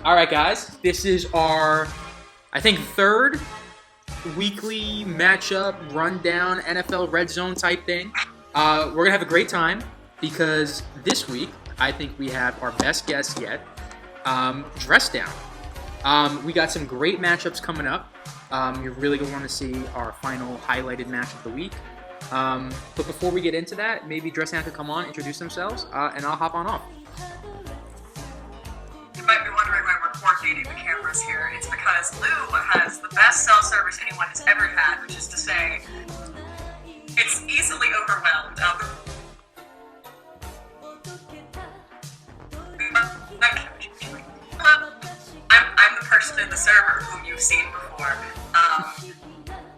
All right, guys. This is our, I think, third weekly matchup rundown NFL Red Zone type thing. We're going to have a great time because this week, I think we have our best guest yet, Dress Down. We got some great matchups coming up. You're really going to want to see our final highlighted match of the week. But before we get into that, maybe Dress Down could come on, introduce themselves, and I'll hop on off. You might be wondering why we're coordinating the cameras here. It's because Lou has the best cell service anyone has ever had, which is to say, it's easily overwhelmed. I'm the person in the server whom you've seen before.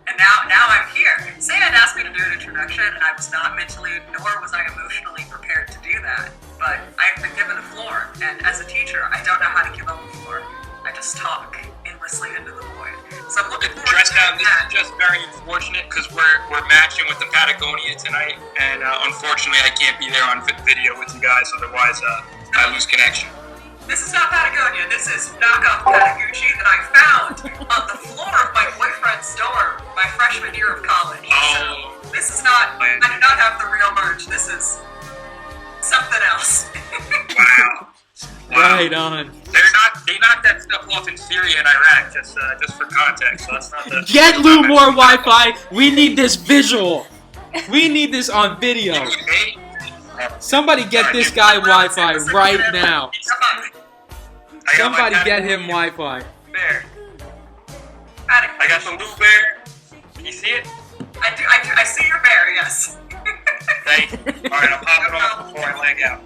And now I'm here. Sayed asked me to do an introduction, and I was not mentally, nor was I emotionally prepared to do that. But I've been given a floor, and as a teacher, I don't know how to give up a floor. I just talk endlessly into the void. So I'm looking forward to that. that. This is just very unfortunate because we're matching with the Patagonia tonight, and unfortunately I can't be there on video with you guys. Otherwise, I lose connection. This is not Patagonia. This is knockoff Patagucci that I found on the floor of my boyfriend's dorm my freshman year of college. Oh. So this is not. I do not have the real merch. This is something else. Wow. Right on. They knocked that stuff off in Syria and Iraq, just for context. So that's not the. Get Lou more Wi-Fi. We need this visual. We need this on video. Somebody get this guy Wi-Fi right now. Somebody get him Wi-Fi. Bear. I got the Lou bear. Can you see it? I do. I see your bear. Yes. Thanks. All right, I'll pop it off before I leg out.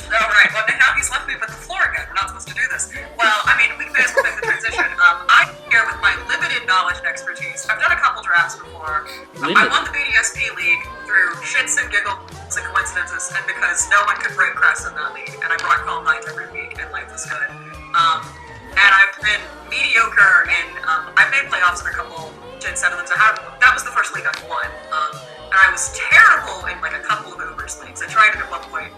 Alright, well now he's left me with the floor again. We're not supposed to do this. Well, I mean, we may as well make the transition. I'm here with my limited knowledge and expertise. I've done a couple drafts before. I won the BDSP league through shits and giggles and coincidences, and because no one could break crest in that league, and I brought home night every week, and life was good. And I've been mediocre, and I've made playoffs in a couple Gen 7s. That was the first league I won. And I was terrible in like a couple of Ubers leagues. I tried it at one point.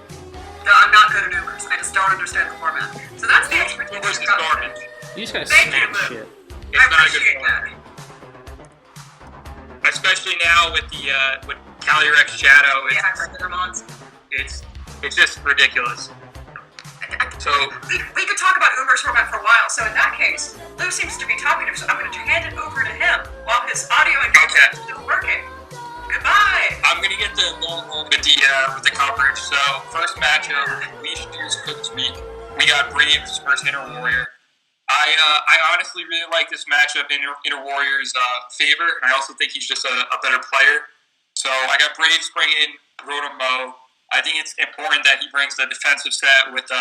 I'm not good at Ubers. I just don't understand the format. So that's the expertise. Ubers is garbage. You just gotta Thank smack you, shit. It's I not a good appreciate format. that. Especially now with the with Calyrex Shadow, Yeah, I read the Ramones. it's just ridiculous. So We could talk about Uber's format for a while. So in that case, Lou seems to be talking to me, so I'm going to hand it over to him while his audio and video is still working. Goodbye. I'm gonna get the long with the coverage. So first matchup we introduced for this week, we got Braves versus Inner Warrior. I honestly really like this matchup in Inner Warrior's favor, and I also think he's just a better player. So I got Braves bringing Rotom-Mow. I think it's important that he brings the defensive set with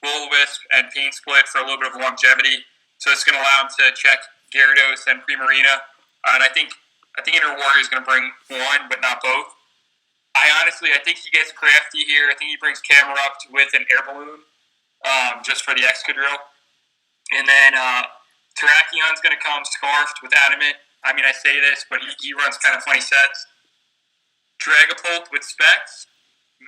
Will-O-Wisp and Pain Split for a little bit of longevity. So it's gonna allow him to check Gyarados and Primarina, and I think Inner Warrior is going to bring one, but not both. I think he gets crafty here. I think he brings Camerupt with an air balloon, just for the Excadrill. And then Terracion's going to come scarfed with Adamant. I mean, I say this, but he runs kind of funny sets. Dragapult with Specs.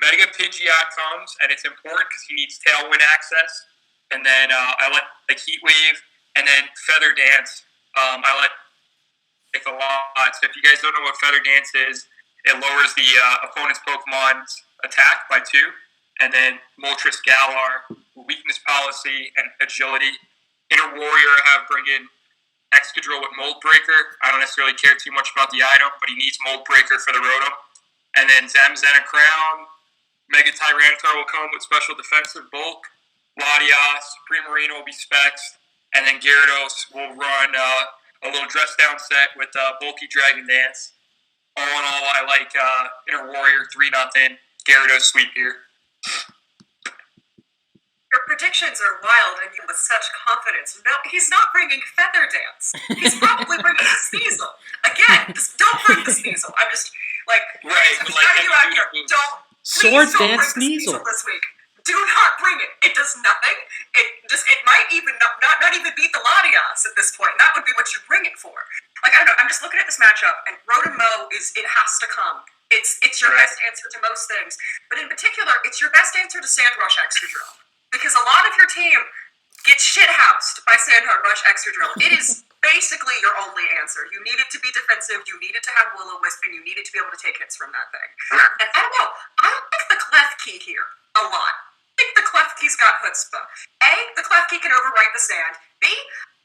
Mega Pidgeot comes, and it's important because he needs Tailwind access. And then I like Heat Wave, and then Feather Dance. I like a lot. So if you guys don't know what Feather Dance is, it lowers the opponent's Pokemon's attack by 2. And then Moltres Galar, weakness policy, and agility. Inner Warrior I have bring in Excadrill with Mold Breaker. I don't necessarily care too much about the item, but he needs Mold Breaker for the Rotom. And then Zamazenta Crown. Mega Tyranitar will come with special defensive bulk. Latias, Primarina will be specs. And then Gyarados will run a little dress down set with bulky Dragon Dance. All in all, I like Inner Warrior 3-0 Gyarados sweep here. Your predictions are wild and you with such confidence. No, he's not bringing Feather Dance. He's probably bringing Sneasel. Again, just don't bring the Sneasel. I'm just like, right, I'm shouting you out here. Sword Please Dance don't bring Sneasel this week. Do not bring it. It does nothing. It might even not even beat the Latias at this point. That would be what you bring it for. Like, I don't know. I'm just looking at this matchup, and Rotom-Mow it has to come. It's your best answer to most things, but in particular, it's your best answer to Sandrush Excadrill. Because a lot of your team gets It's shithoused by Sandhorn Rush Extra Drill. It is basically your only answer. You need it to be defensive, you need it to have Will-O-Wisp, and you need it to be able to take hits from that thing. And I don't know, I like the Klefki here a lot. I think the Klefki's got chutzpah. A, the Klefki can overwrite the sand. B,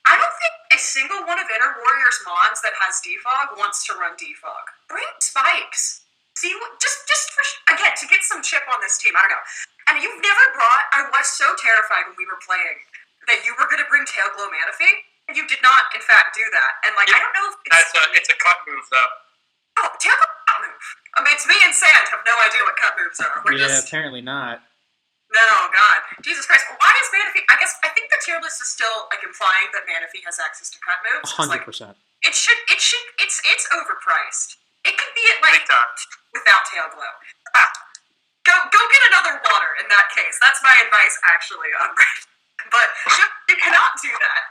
I don't think a single one of Inner Warrior's Mons that has Defog wants to run Defog. Bring spikes. See, just for, again, to get some chip on this team, I don't know. And you've never brought, I was so terrified when we were playing that you were going to bring Tailglow Manaphy. You did not, in fact, do that. And, like, I don't know if it's a cut move, though. Oh, Tailglow cut move. I mean, it's me and Sand have no idea what cut moves are. Apparently not. No, God. Jesus Christ. Why is Manaphy... I think the tier list is still, like, implying that Manaphy has access to cut moves. 100%. Like, it's overpriced. It could be at, like, without Tailglow. Go get another water in that case. That's my advice, actually, on Brand. But you cannot do that.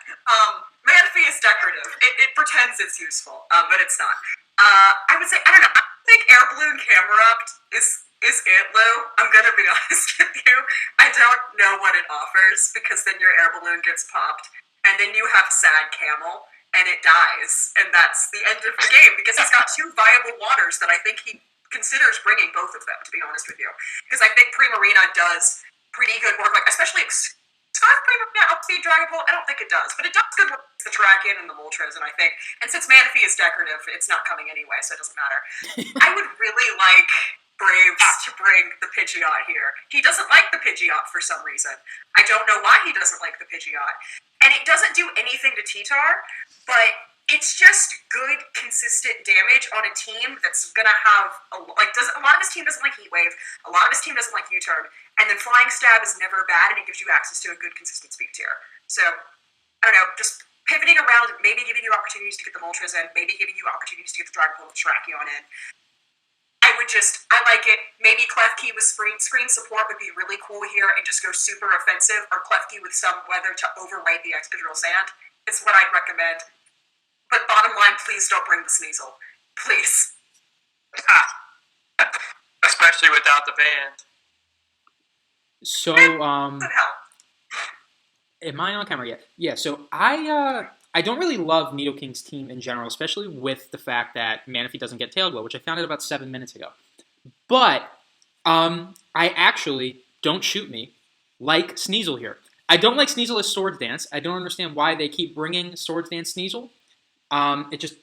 Manaphy is decorative. It pretends it's useful, but it's not. I would say, I don't know, I think Air Balloon Camera Up is it, Lou. I'm gonna be honest with you. I don't know what it offers, because then your air balloon gets popped, and then you have Sad Camel, and it dies, and that's the end of the game, because he's got two viable waters that I think he considers bringing both of them, to be honest with you. Because I think Primarina does pretty good work, like, especially Scarf Primarina outspeed Dragon Ball, I don't think it does, but it does good work with the Draken and the Moltres, and I think, and since Manaphy is decorative, it's not coming anyway, so it doesn't matter. I would really like Braves to bring the Pidgeot here. He doesn't like the Pidgeot for some reason. I don't know why he doesn't like the Pidgeot. And it doesn't do anything to T-Tar, but it's just good, consistent damage on a team that's gonna have a lot of his team doesn't like Heat Wave, a lot of his team doesn't like U-Turn, and then Flying Stab is never bad, and it gives you access to a good, consistent speed tier. So, I don't know, just pivoting around, maybe giving you opportunities to get the Moltres in, maybe giving you opportunities to get the Dragon Ball with Terrakion in. I like it. Maybe Klefki with screen support would be really cool here and just go super offensive, or Klefki with some weather to overwrite the Excadrill Sand. It's what I'd recommend. But bottom line, please don't bring the Sneasel. Please. Especially without the band. So, What the hell? am I on camera yet? Yeah, so I don't really love Nidokings' team in general, especially with the fact that Manaphy doesn't get Tailglow, which I found out about 7 minutes ago. But I actually, don't shoot me, like Sneasel here. I don't like Sneasel as Swords Dance. I don't understand why they keep bringing Swords Dance Sneasel. It just...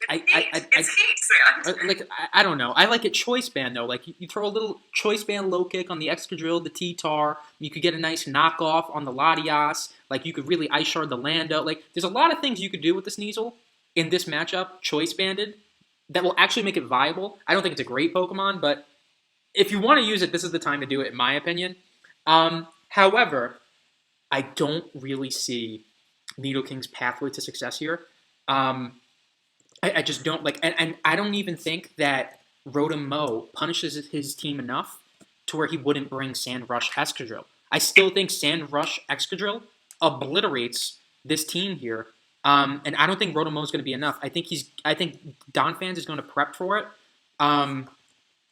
It's heat, Sand. I don't know. I like it Choice Band, though. Like, you throw a little Choice Band low kick on the Excadrill, the T-Tar. You could get a nice knockoff on the Latias. Like, you could really Ice Shard the Lando. Like, there's a lot of things you could do with the Sneasel in this matchup, Choice Banded, that will actually make it viable. I don't think it's a great Pokemon, but if you want to use it, this is the time to do it, in my opinion. However, I don't really see Nidokings' pathway to success here. I just don't like, and I don't even think that Rotom Mo punishes his team enough to where he wouldn't bring Sand Rush Excadrill. I still think Sand Rush Excadrill obliterates this team here, and I don't think Rotom Mo is going to be enough. I think Donphan is going to prep for it, and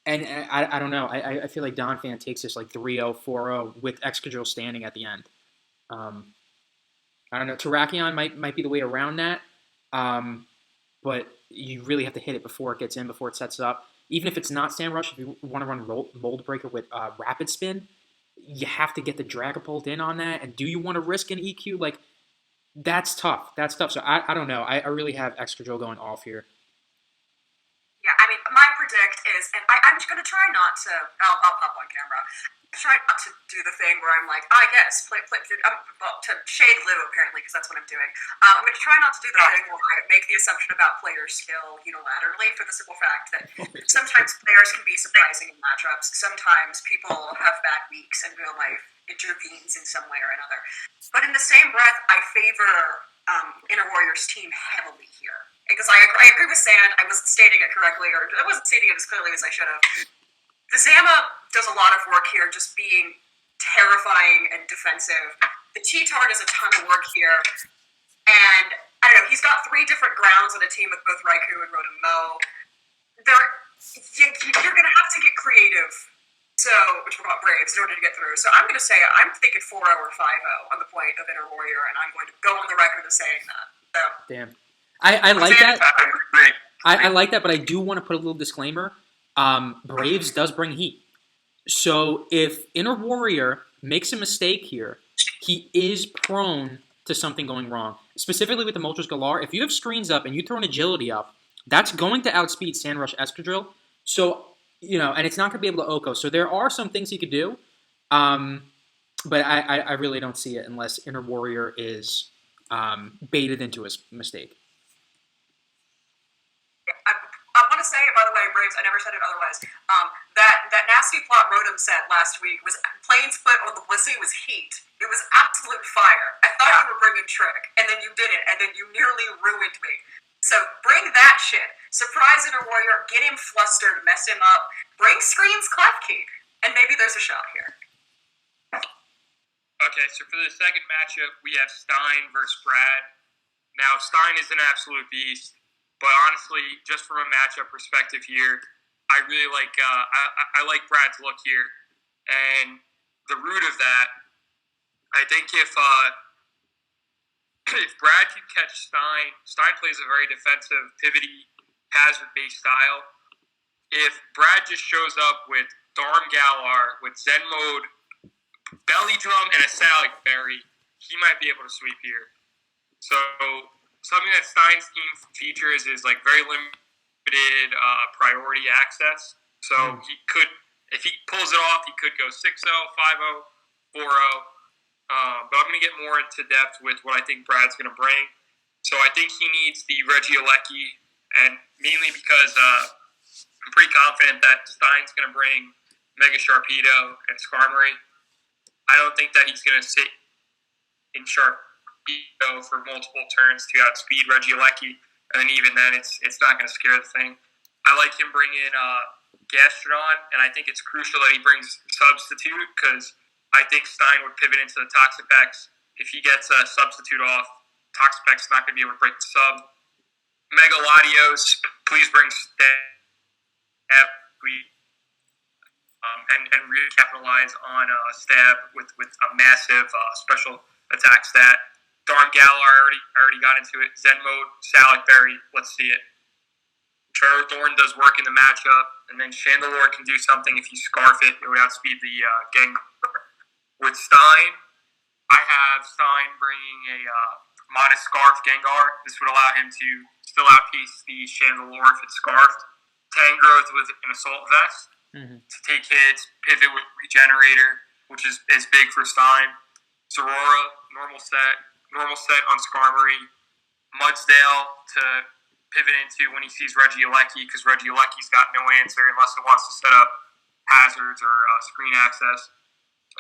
I don't know. I feel like Donphan takes this like 3-0, 4-0 with Excadrill standing at the end. I don't know. Terrakion might be the way around that. But you really have to hit it before it gets in, before it sets up. Even if it's not Sand Rush, if you want to run Mold Breaker with Rapid Spin, you have to get the Dragapult in on that. And do you want to risk an EQ? Like, that's tough. That's tough. So I don't know. I really have Excadrill going off here. Yeah, I mean, my predict is, and I'm just going to try not to, I'll pop on camera, try not to do the thing where I'm like, yes, play to shade Lou, apparently, because that's what I'm doing. I'm going to try not to do the thing where I make the assumption about player skill unilaterally, for the simple fact that sometimes players can be surprising in matchups. Sometimes people have bad weeks and real life intervenes in some way or another. But in the same breath, I favor Inner Warrior's team heavily here. Because I agree with Sand, I wasn't stating it correctly, or I wasn't stating it as clearly as I should have. The Zama does a lot of work here, just being terrifying and defensive. The T-Tar does a ton of work here, and I don't know, he's got 3 different grounds on a team with both Raikou and Rotom Mo. You're going to have to get creative So, which we're called Braves in order to get through. So I'm going to say I'm thinking 4-0 or 5-0 on the point of Inner Warrior, and I'm going to go on the record as saying that. So, Damn. I like that. I agree. I like that, but I do want to put a little disclaimer. Braves does bring heat. So if Inner Warrior makes a mistake here, he is prone to something going wrong. Specifically with the Moltres Galar, if you have screens up and you throw an agility up, that's going to outspeed Sandrush Escadrille. So, and it's not going to be able to Oko. So there are some things he could do, but I really don't see it unless Inner Warrior is baited into his mistake. I want to say, by the way, Braves, I never said it otherwise, that nasty plot Rotom set last week was Plains Foot on the Blissey was heat. It was absolute fire. I thought you were bringing Trick, and then you didn't, and then you nearly ruined me. So bring that shit. Surprise Inner Warrior, get him flustered, mess him up, bring Screens Klefki, and maybe there's a shot here. Okay, so for the second matchup, we have Stein versus Brad. Now, Stein is an absolute beast, but honestly, just from a matchup perspective here, I really like I like Brad's look here, and the root of that, I think if Brad can catch Stein plays a very defensive, pivoty, hazard-based style. If Brad just shows up with Darm Galar, with Zen Mode, Belly Drum, and a Salic Berry, he might be able to sweep here. So something that Stein's team features is like very limited priority access. So he could, if he pulls it off, he could go 6-0, 5-0, 4-0. But I'm going to get more into depth with what I think Brad's going to bring. So I think he needs the Regieleki, and mainly because I'm pretty confident that Stein's going to bring Mega Sharpedo and Skarmory. I don't think that he's going to sit in Sharpedo for multiple turns to outspeed Regieleki, and then even then, it's not going to scare the thing. I like him bringing Gastrodon, and I think it's crucial that he brings Substitute, because I think Stein would pivot into the Toxapex. If he gets a Substitute off, Toxapex's not going to be able to break the sub. Mega Latios, please bring Stab, and really capitalize on Stab with a massive special attack stat. Darm Galar already got into it. Zen Mode, Salic Berry, let's see it. Thorn does work in the matchup, and then Chandelure can do something. If you Scarf it, it would outspeed the Gengar. With Stein, I have Stein bringing a modest Scarf Gengar. This would allow him to still outpiece the Chandelure if it's Scarfed. Tangrowth with an Assault Vest to take hits, pivot with Regenerator, which is big for Stein. Zorora, normal set on Skarmory. Mudsdale to pivot into when he sees Regieleki, because Regieleki's got no answer unless it wants to set up hazards or screen access.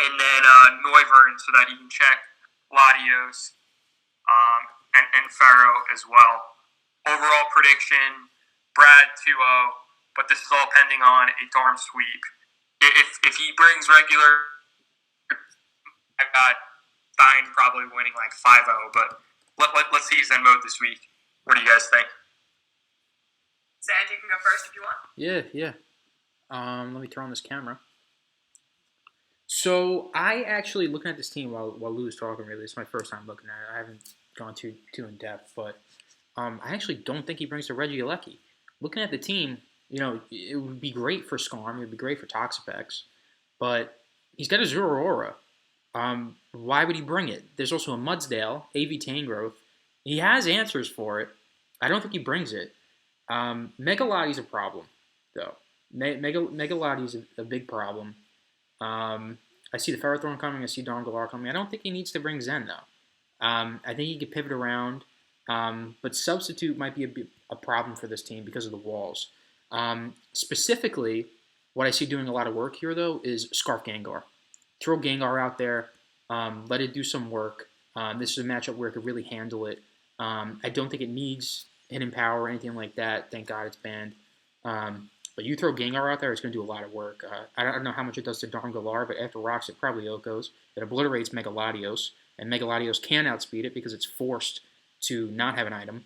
And then Noivern so that he can check Latios and Pharaoh as well. Overall prediction, Brad 2-0, but this is all pending on a Darm sweep. If he brings regular, I've got Stein probably winning like 5-0, but let's see Zen Mode this week. What do you guys think? Sand, you can go first if you want. Yeah. Let me turn on this camera. So I actually, looking at this team while Lou was talking, really, it's my first time looking at it. I haven't gone too in depth, but I actually don't think he brings the Regieleki. Looking at the team, it would be great for Skarm, it would be great for Toxapex, but he's got a Zeraora. Why would he bring it? There's also a Mudsdale, AV Tangrowth. He has answers for it. I don't think he brings it. Mega Lati's a problem, though. Mega Lati's a big problem. I see the Ferrothorn coming. I see Darm Galar coming. I don't think he needs to bring Zen, though. I think he could pivot around. But Substitute might be a problem for this team because of the walls. Specifically, what I see doing a lot of work here, though, is Scarf Gengar. Throw Gengar out there. Let it do some work. This is a matchup where it could really handle it. I don't think it needs hidden power or anything like that. Thank God it's banned. But you throw Gengar out there, it's going to do a lot of work. I don't know how much it does to Darm Galar, but after rocks, it probably Okos. It obliterates Mega Latios, and Mega Latios can outspeed it because it's forced to not have an item.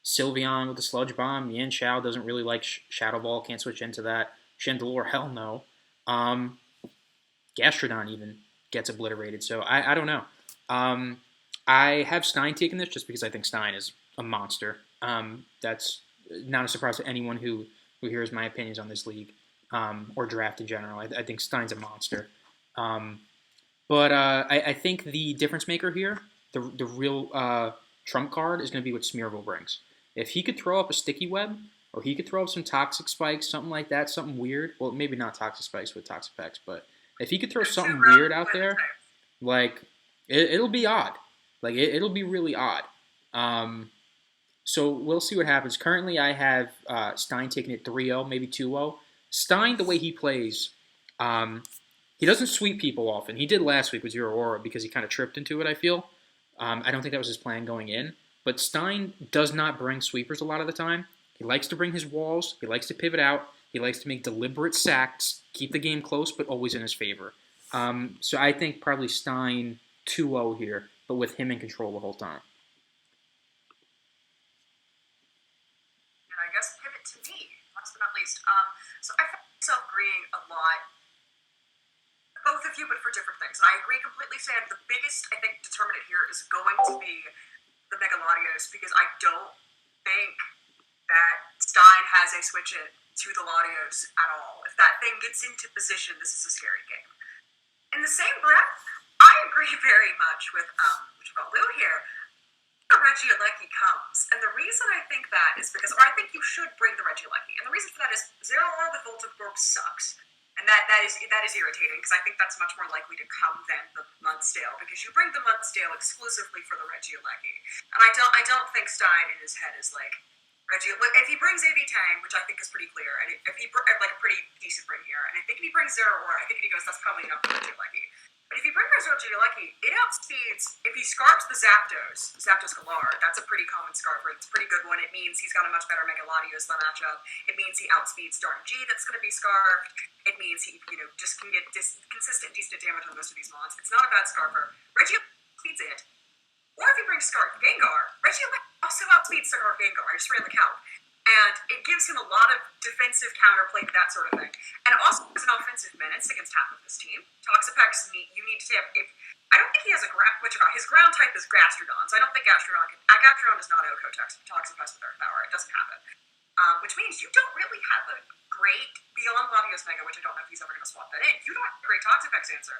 Sylveon with the Sludge Bomb. Yan Shao doesn't really like Shadow Ball, can't switch into that. Chandelure, hell no. Gastrodon even gets obliterated. So I don't know. I have Stein taking this just because I think Stein is a monster. That's not a surprise to anyone who hears my opinions on this league or draft in general. I think Stein's a monster. But I think the difference maker here, the real trump card, is going to be what Smeargle brings. If he could throw up a sticky web, or he could throw up some toxic spikes, something like that, something weird. Well, maybe not toxic spikes with Toxapex, but if he could throw something weird out there, like, it'll be odd. Like, it'll be really odd. So we'll see what happens. Currently, I have Stein taking it 3-0, maybe 2-0. Stein, the way he plays, he doesn't sweep people often. He did last week with Zero Aura because he kind of tripped into it, I feel. I don't think that was his plan going in. But Stein does not bring sweepers a lot of the time. He likes to bring his walls. He likes to pivot out. He likes to make deliberate sacks, keep the game close, but always in his favor. So I think probably Stein 2-0 here, but with him in control the whole time. And I guess pivot to me, last but not least. So I found myself agreeing a lot, both of you, but for different things. And I agree completely, Sam. The biggest, I think, determinant here is going to be the Megalodios, because I don't think that Stein has a switch in to the Latios at all. If that thing gets into position, this is a scary game. In the same breath, I agree very much with Lou here. The Regieleki comes, and the reason I think that is because, or I think you should bring the Regieleki, and the reason for that is Zero Aura with Voltorb sucks. And that is irritating, because I think that's much more likely to come than the Mudsdale, because you bring the Mudsdale exclusively for the Regieleki. And I don't think Stein in his head is like, if he brings AV Tang, which I think is pretty clear, and if he like a pretty decent bring here, and I think if he brings Zero Aura, I think he goes, that's probably enough for Regieleki. But if he brings Regieleki, it outspeeds, if he scarfs the Zapdos Galar, that's a pretty common scarfer, it's a pretty good one. It means he's got a much better Megalodios than matchup. It means he outspeeds Darn G that's going to be scarfed. It means he, just can get consistent, decent damage on most of these mons. It's not a bad scarfer. Regieleki outspeeds it. Or if he brings Scarf Gengar, Regieleki also outspeeds Scarf Gengar. I just ran the count. And it gives him a lot of defensive counterplay, that sort of thing. And it also has an offensive menace against half of this team. Toxapex, you need to have, I don't think he has his ground type is Gastrodon, so I don't think Gastrodon does not OHKO Toxapex with Earth Power. It doesn't happen. Which means you don't really have a great, beyond Latios Mega, which I don't know if he's ever going to swap that in, you don't have a great Toxapex answer.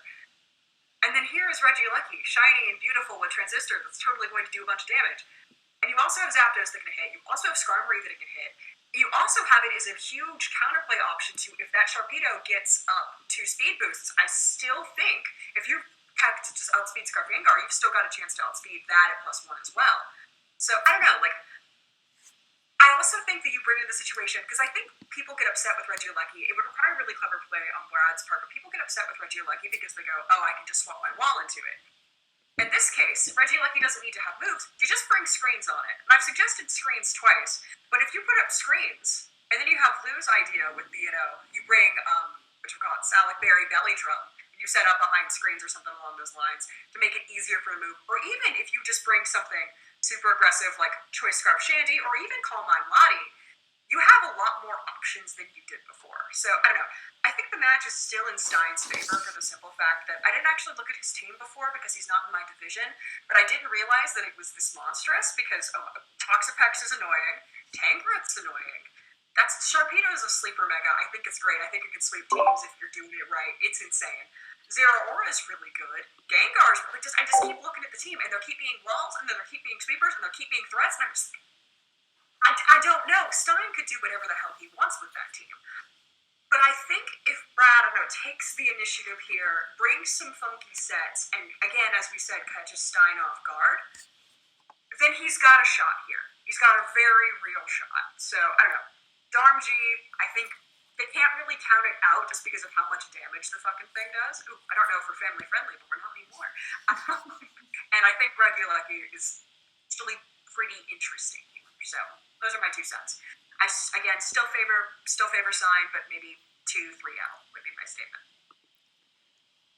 And then here is Regieleki, shiny and beautiful with Transistor, that's totally going to do a bunch of damage. And you also have Zapdos that can hit. You also have Skarmory that it can hit. You also have it as a huge counterplay option to if that Sharpedo gets up to speed boosts. I still think if you have to just outspeed Scarf Gengar, you've still got a chance to outspeed that at +1 as well. So I don't know. I also think that you bring in the situation, because I think people get upset with Regieleki. It would require really clever play on Brad's part, but people get upset with Regieleki because they go, oh, I can just swap my wall into it. In this case, Regieleki doesn't need to have moves. You just bring screens on it. And I've suggested screens twice, but if you put up screens, and then you have Lou's idea with the, you bring, Salic Berry Belly Drum, and you set up behind screens or something along those lines to make it easier for the move. Or even if you just bring something super aggressive like Choice Scarf Shandy, or even Calm Mind Lottie, you have a lot more options than you did before. So, I don't know. I think the match is still in Stein's favor for the simple fact that I didn't actually look at his team before because he's not in my division, but I didn't realize that it was this monstrous because Toxapex is annoying, Tangrowth's annoying. Sharpedo is a sleeper mega. I think it's great. I think it can sweep teams if you're doing it right. It's insane. Zero Aura is really good. Gengar's really I just keep looking at the team, and they'll keep being walls, and then they'll keep being sweepers, and they'll keep being threats, and I'm just I don't know. Stein could do whatever the hell he wants with that team. But I think if Brad, takes the initiative here, brings some funky sets, and again, as we said, catches Stein off guard, then he's got a shot here. He's got a very real shot. So, I don't know. Darmg, I think they can't really count it out just because of how much damage the fucking thing does. Ooh, I don't know if we're family friendly, but we're not anymore. And I think Regieleki is actually pretty interesting here. So, those are my 2 cents. I, again, still favor Sign, but maybe 2-3 out would be my statement.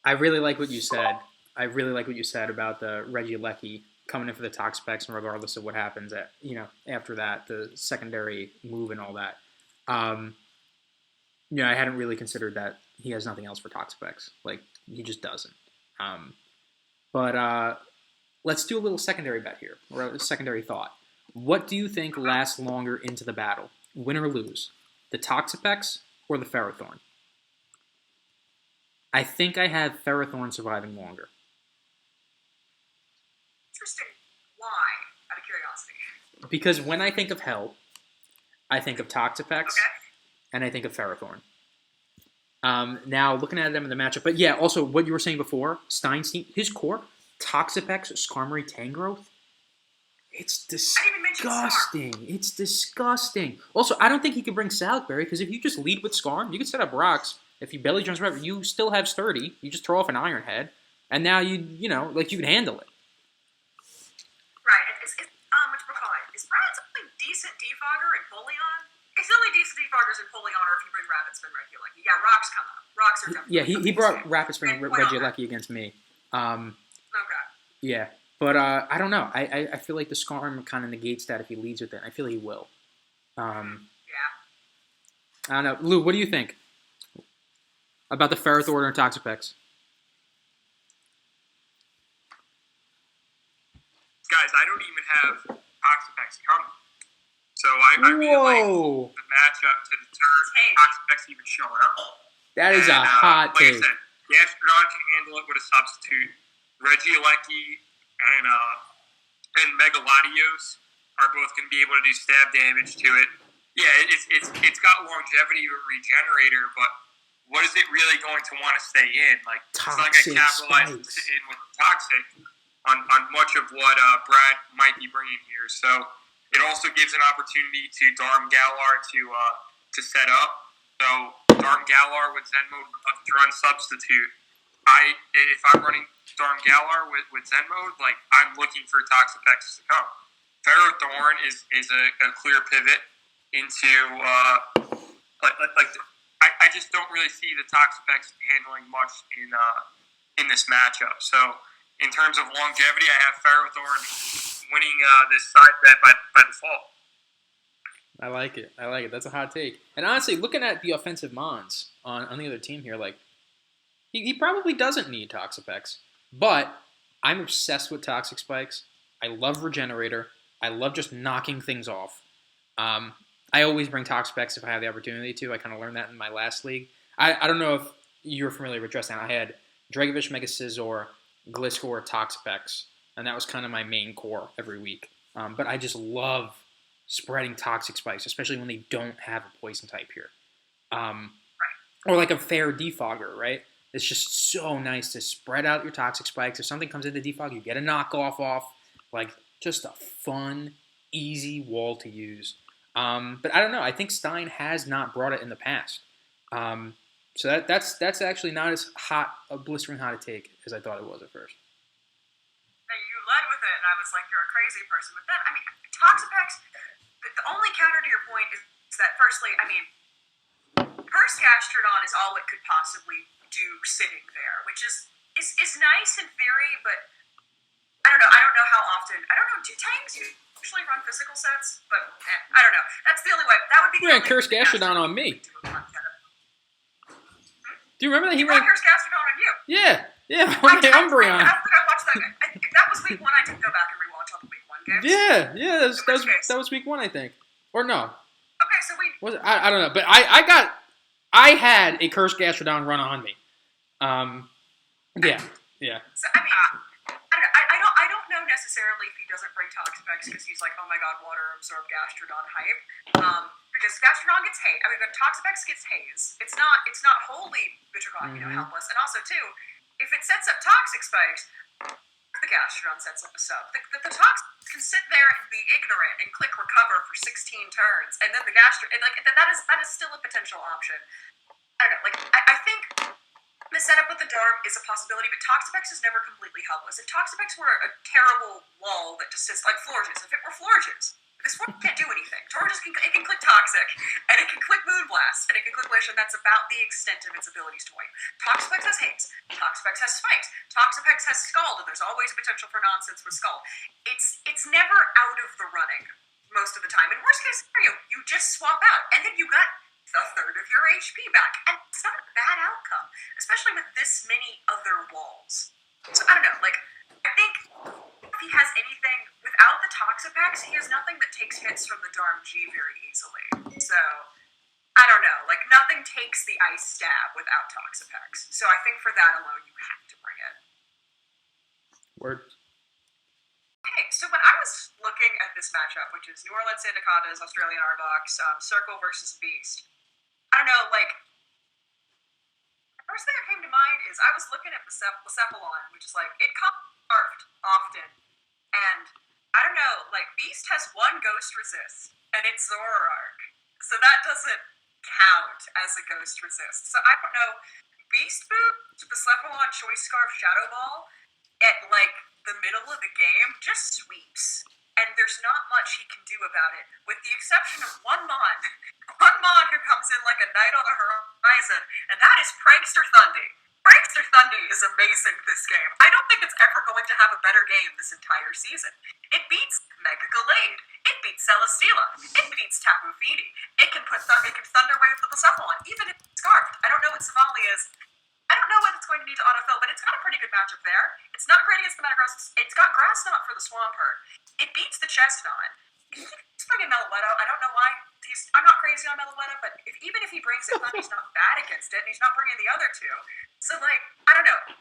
I really like what you said. I really like what you said about the Regieleki coming in for the Toxapex, and regardless of what happens after that, the secondary move and all that. Yeah, I hadn't really considered that he has nothing else for Toxapex. Like, he just doesn't. But let's do a little secondary bet here, or a secondary thought. What do you think lasts longer into the battle, win or lose? The Toxapex or the Ferrothorn? I think I have Ferrothorn surviving longer. Interesting. Why? Out of curiosity. Because when I think of Hell, I think of Toxapex, Okay. and I think of Ferrothorn. Now, looking at them in the matchup, but yeah, also what you were saying before, Stein's team, his core, Toxapex, Skarmory, Tangrowth, it's disgusting. It's disgusting. Also, I don't think he could bring Salikberry, because if you just lead with Skarm, you can set up rocks. If you belly jumps whatever, you still have Sturdy. You just throw off an Iron Head, and now you can handle it. Right. Is Brad's only decent defogger in Polion? It's only decent defoggers in Polion, or if you bring Rapid Spin Regieleki. Yeah, rocks come up. Rocks are definitely. Yeah, he brought Rapid Spin Regieleki against me. Okay. Yeah, but I don't know. I feel like the Skarm kind of negates that if he leads with it. I feel he will. Yeah. I don't know. Lou, what do you think about the Ferrothorn and Toxapex? Guys, I don't even have Toxapex coming. So I really like the matchup to deter Toxapex even showing up. That is a hot take. Like I said, Gastrodon can handle it with a substitute. Regieleki and Megalodios are both going to be able to do stab damage to it. Yeah, it's got longevity with Regenerator, but what is it really going to want to stay in? Like, it's not going to capitalize in with Toxic on much of what Brad might be bringing here. So it also gives an opportunity to Darm Galar to set up. So Darm Galar with Zen mode run substitute. If I'm running Darm Galar with Zen mode, like, I'm looking for Toxapex to come. Ferrothorn is a clear pivot into I just don't really see the Toxapex handling much in this matchup. So in terms of longevity, I have Ferrothorn winning this side bet by default. I like it. That's a hot take. And honestly, looking at the offensive mons on the other team here, like, he probably doesn't need Toxapex. But I'm obsessed with Toxic Spikes. I love Regenerator. I love just knocking things off. I always bring Toxapex if I have the opportunity to. I kind of learned that in my last league. I don't know if you're familiar with Dress Down. I had Dragovich, Mega Scizor, Gliscor, Toxapex, and that was kind of my main core every week. But I just love spreading Toxic Spikes, especially when they don't have a poison type here. Or like a fair defogger, right? It's just so nice to spread out your Toxic Spikes. If something comes into defog, you get a knockoff off. Like, just a fun, easy wall to use. But I don't know. I think Stein has not brought it in the past. So that's actually not as hot, a blistering hot a take as I thought it was at first. And you led with it, and I was like, you're a crazy person. But then, I mean, Toxapex, the only counter to your point is that, firstly, I mean, Curse Gastrodon is all it could possibly do sitting there, which is nice in theory, but I don't know how often. I don't know, do tanks usually run physical sets? But I don't know. That's the only way. That would be the only Curse Gastrodon on me. Do you remember that he ran Curse Gastrodon on you? Yeah, on my Umbreon. I think I watched that. That was week 1. I didn't go back and rewatch all the week 1 games. Yeah, that was week 1, I think. Or no. Okay, so we... Was it? I don't know, but I had a Curse Gastrodon run on me. Yeah. So, I mean, I don't know necessarily if he doesn't bring Toxapex because he's like, oh my god, water absorb Gastrodon hype. Because Gastrodon gets haze. I mean, but Toxapex gets haze. It's not wholly Vitrigon, helpless. And also too, if it sets up Toxic Spikes, the Gastrodon sets up a sub. The Tox can sit there and be ignorant and click recover for 16 turns, and then the Gastrodon, like, that is still a potential option. I don't know, like, I think the setup with the Darm is a possibility, but Toxapex is never completely helpless. If Toxapex were a terrible wall that just sits like Florges, if it were Florges, this one can't do anything. Florges can click Toxic, and it can click Moonblast, and it can click Wish, and that's about the extent of its abilities to wipe. Toxapex has Haze. Toxapex has Spikes. Toxapex has Scald, and there's always a potential for nonsense with Scald. It's never out of the running most of the time. In worst case scenario, you just swap out, and then you got a third of your HP back. And it's not a bad outcome, especially with this many other walls. So I don't know, like, I think if he has anything, without the Toxapex, he has nothing that takes hits from the Darm G very easily. So, I don't know, like, nothing takes the Ice Stab without Toxapex. So I think for that alone, you have to bring it. Word. Okay, so when I was looking at this matchup, which is New Orleans Sandacondas, Australian Arbors, Circle versus Beast, I don't know, like, the first thing that came to mind is I was looking at Cephalon, which is like, it comes carved often, and I don't know, like, Beast has one Ghost Resist, and it's Zoroark, so that doesn't count as a Ghost Resist. So I don't know, Beast Boot to the Cephalon Choice Scarf Shadow Ball at, like, the middle of the game just sweeps. And there's not much he can do about it, with the exception of one Mon. One Mon who comes in like a knight on the horizon, and that is Prankster Thundy. Prankster Thundy is amazing this game. I don't think it's ever going to have a better game this entire season. It beats Mega Gallade. It beats Celesteela. It beats Tapu Fini. It can Thunder Wave the Cephalon, even if it's Scarfed. I don't know what Savali is. I don't know what it's going to need to autofill, but it's got a pretty good matchup there. It's not great against the Metagross. It's got Grass Knot for the Swampert. It beats the Chestnut. He's bringing Meloetta. I don't know why. I'm not crazy on Meloetta, but even if he brings it, he's not bad against it, and he's not bringing the other two. So, like, I don't know.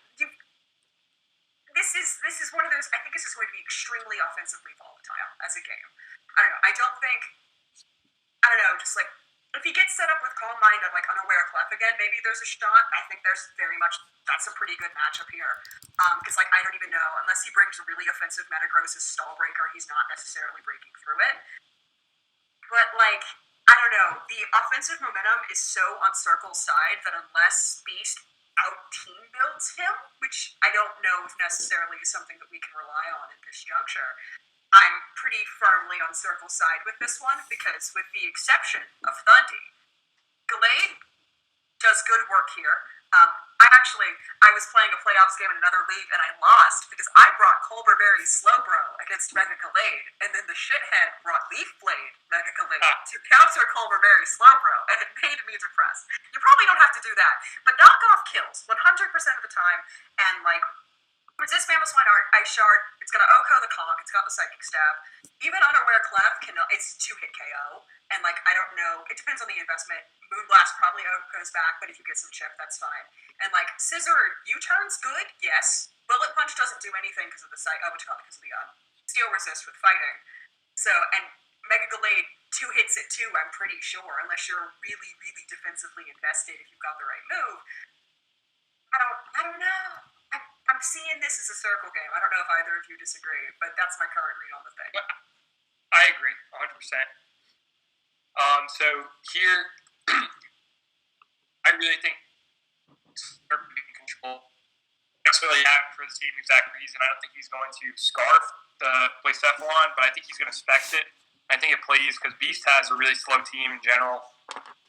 This is one of those. I think this is going to be extremely offensively volatile as a game. I don't know. I don't know. Just like, if he gets set up with Calm Mind and like Unaware Clef again, maybe there's a shot. I think that's a pretty good matchup here. Because like I don't even know, unless he brings a really offensive Metagross as Stall Breaker, he's not necessarily breaking through it. But like, I don't know, the offensive momentum is so on Circle's side that unless Beast out-team builds him, which I don't know if necessarily is something that we can rely on at this juncture, I'm pretty firmly on Circle's side with this one, because with the exception of Thundy, Gallade does good work here. I was playing a playoffs game in another league, and I lost because I brought Colberberry Slowbro against Mega Gallade, and then the shithead brought Leaf Blade Mega Gallade to counter Colberberry Slowbro, and it made me depressed. You probably don't have to do that, but knockoff kills 100% of the time, and like, Resist Mamoswine Art, Ice Shard, it's gonna OHKO the Conk, it's got the Psychic Stab. Even Unaware Clef, it's 2-hit KO, and like, I don't know, it depends on the investment. Moonblast probably OHKOs back, but if you get some chip, that's fine. And like, Scissor U-turn's good, yes. Bullet Punch doesn't do anything because of the because of the Steel Resist with fighting. So, and Mega Gallade 2 hits it too, I'm pretty sure, unless you're really, really defensively invested if you've got the right move. I don't know. I'm seeing this as a Circle game. I don't know if either of you disagree, but that's my current read on the thing. I agree, 100%. So here, I really think Circle can control. That's really happened for the same exact reason. I don't think he's going to scarf the Blacephalon, but I think he's going to spect it. I think it plays because Beast has a really slow team in general.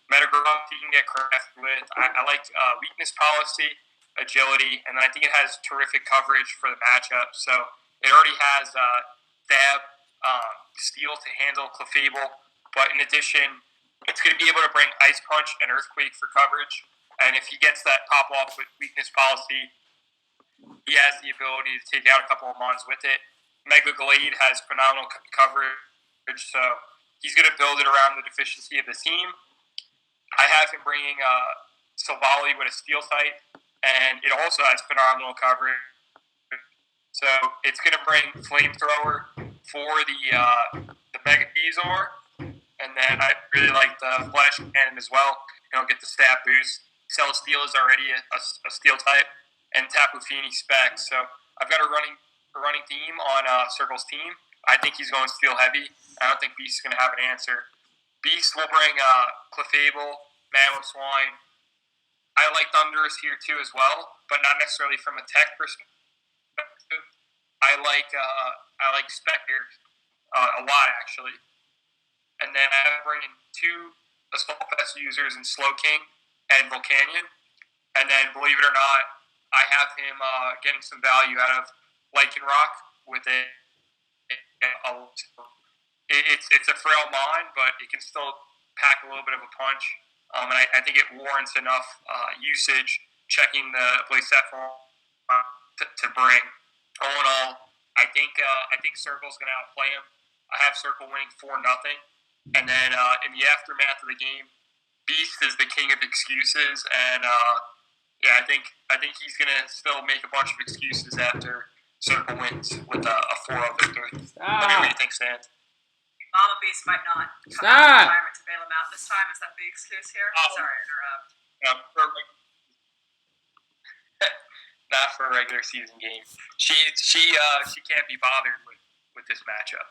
Metagross he can get crafted with. I like weakness policy, agility, and then I think it has terrific coverage for the matchup. So it already has Dab, Steel to handle Clefable, but in addition, it's going to be able to bring Ice Punch and Earthquake for coverage. And if he gets that pop off with weakness policy, he has the ability to take out a couple of mons with it. Mega Gallade has phenomenal coverage, so he's going to build it around the deficiency of the team. I have him bringing Silvally with a Steel Sight, and it also has phenomenal coverage. So it's going to bring Flamethrower for the Mega Bezoar, and then I really like the Flash Cannon as well. Get the stat boost. Celesteela is already a Steel type, and Tapu Fini spec. So I've got a running theme on Circle's team. I think he's going Steel heavy. I don't think Beast is going to have an answer. Beast will bring Clefable, Mamoswine. I like Thundurus here too as well, but not necessarily from a tech perspective. I like Spectre a lot actually. And then I have bringing 2 Assault Vest users in Slowking and Volcanion. And then, believe it or not, I have him getting some value out of Lycanroc with it. It's a frail mon, but it can still pack a little bit of a punch. And I think it warrants enough usage, checking the Blacephalon to bring. All in all, I think Circle's going to outplay him. I have Circle winning 4-0. And then in the aftermath of the game, Beast is the king of excuses, and I think he's gonna still make a bunch of excuses after Circle wins with a 4-0 victory. What do you think, Sand? Mama Beast might not come out of retirement to bail him out this time. Is that the excuse here? Sorry to interrupt. Not for a regular season game. She can't be bothered with this matchup.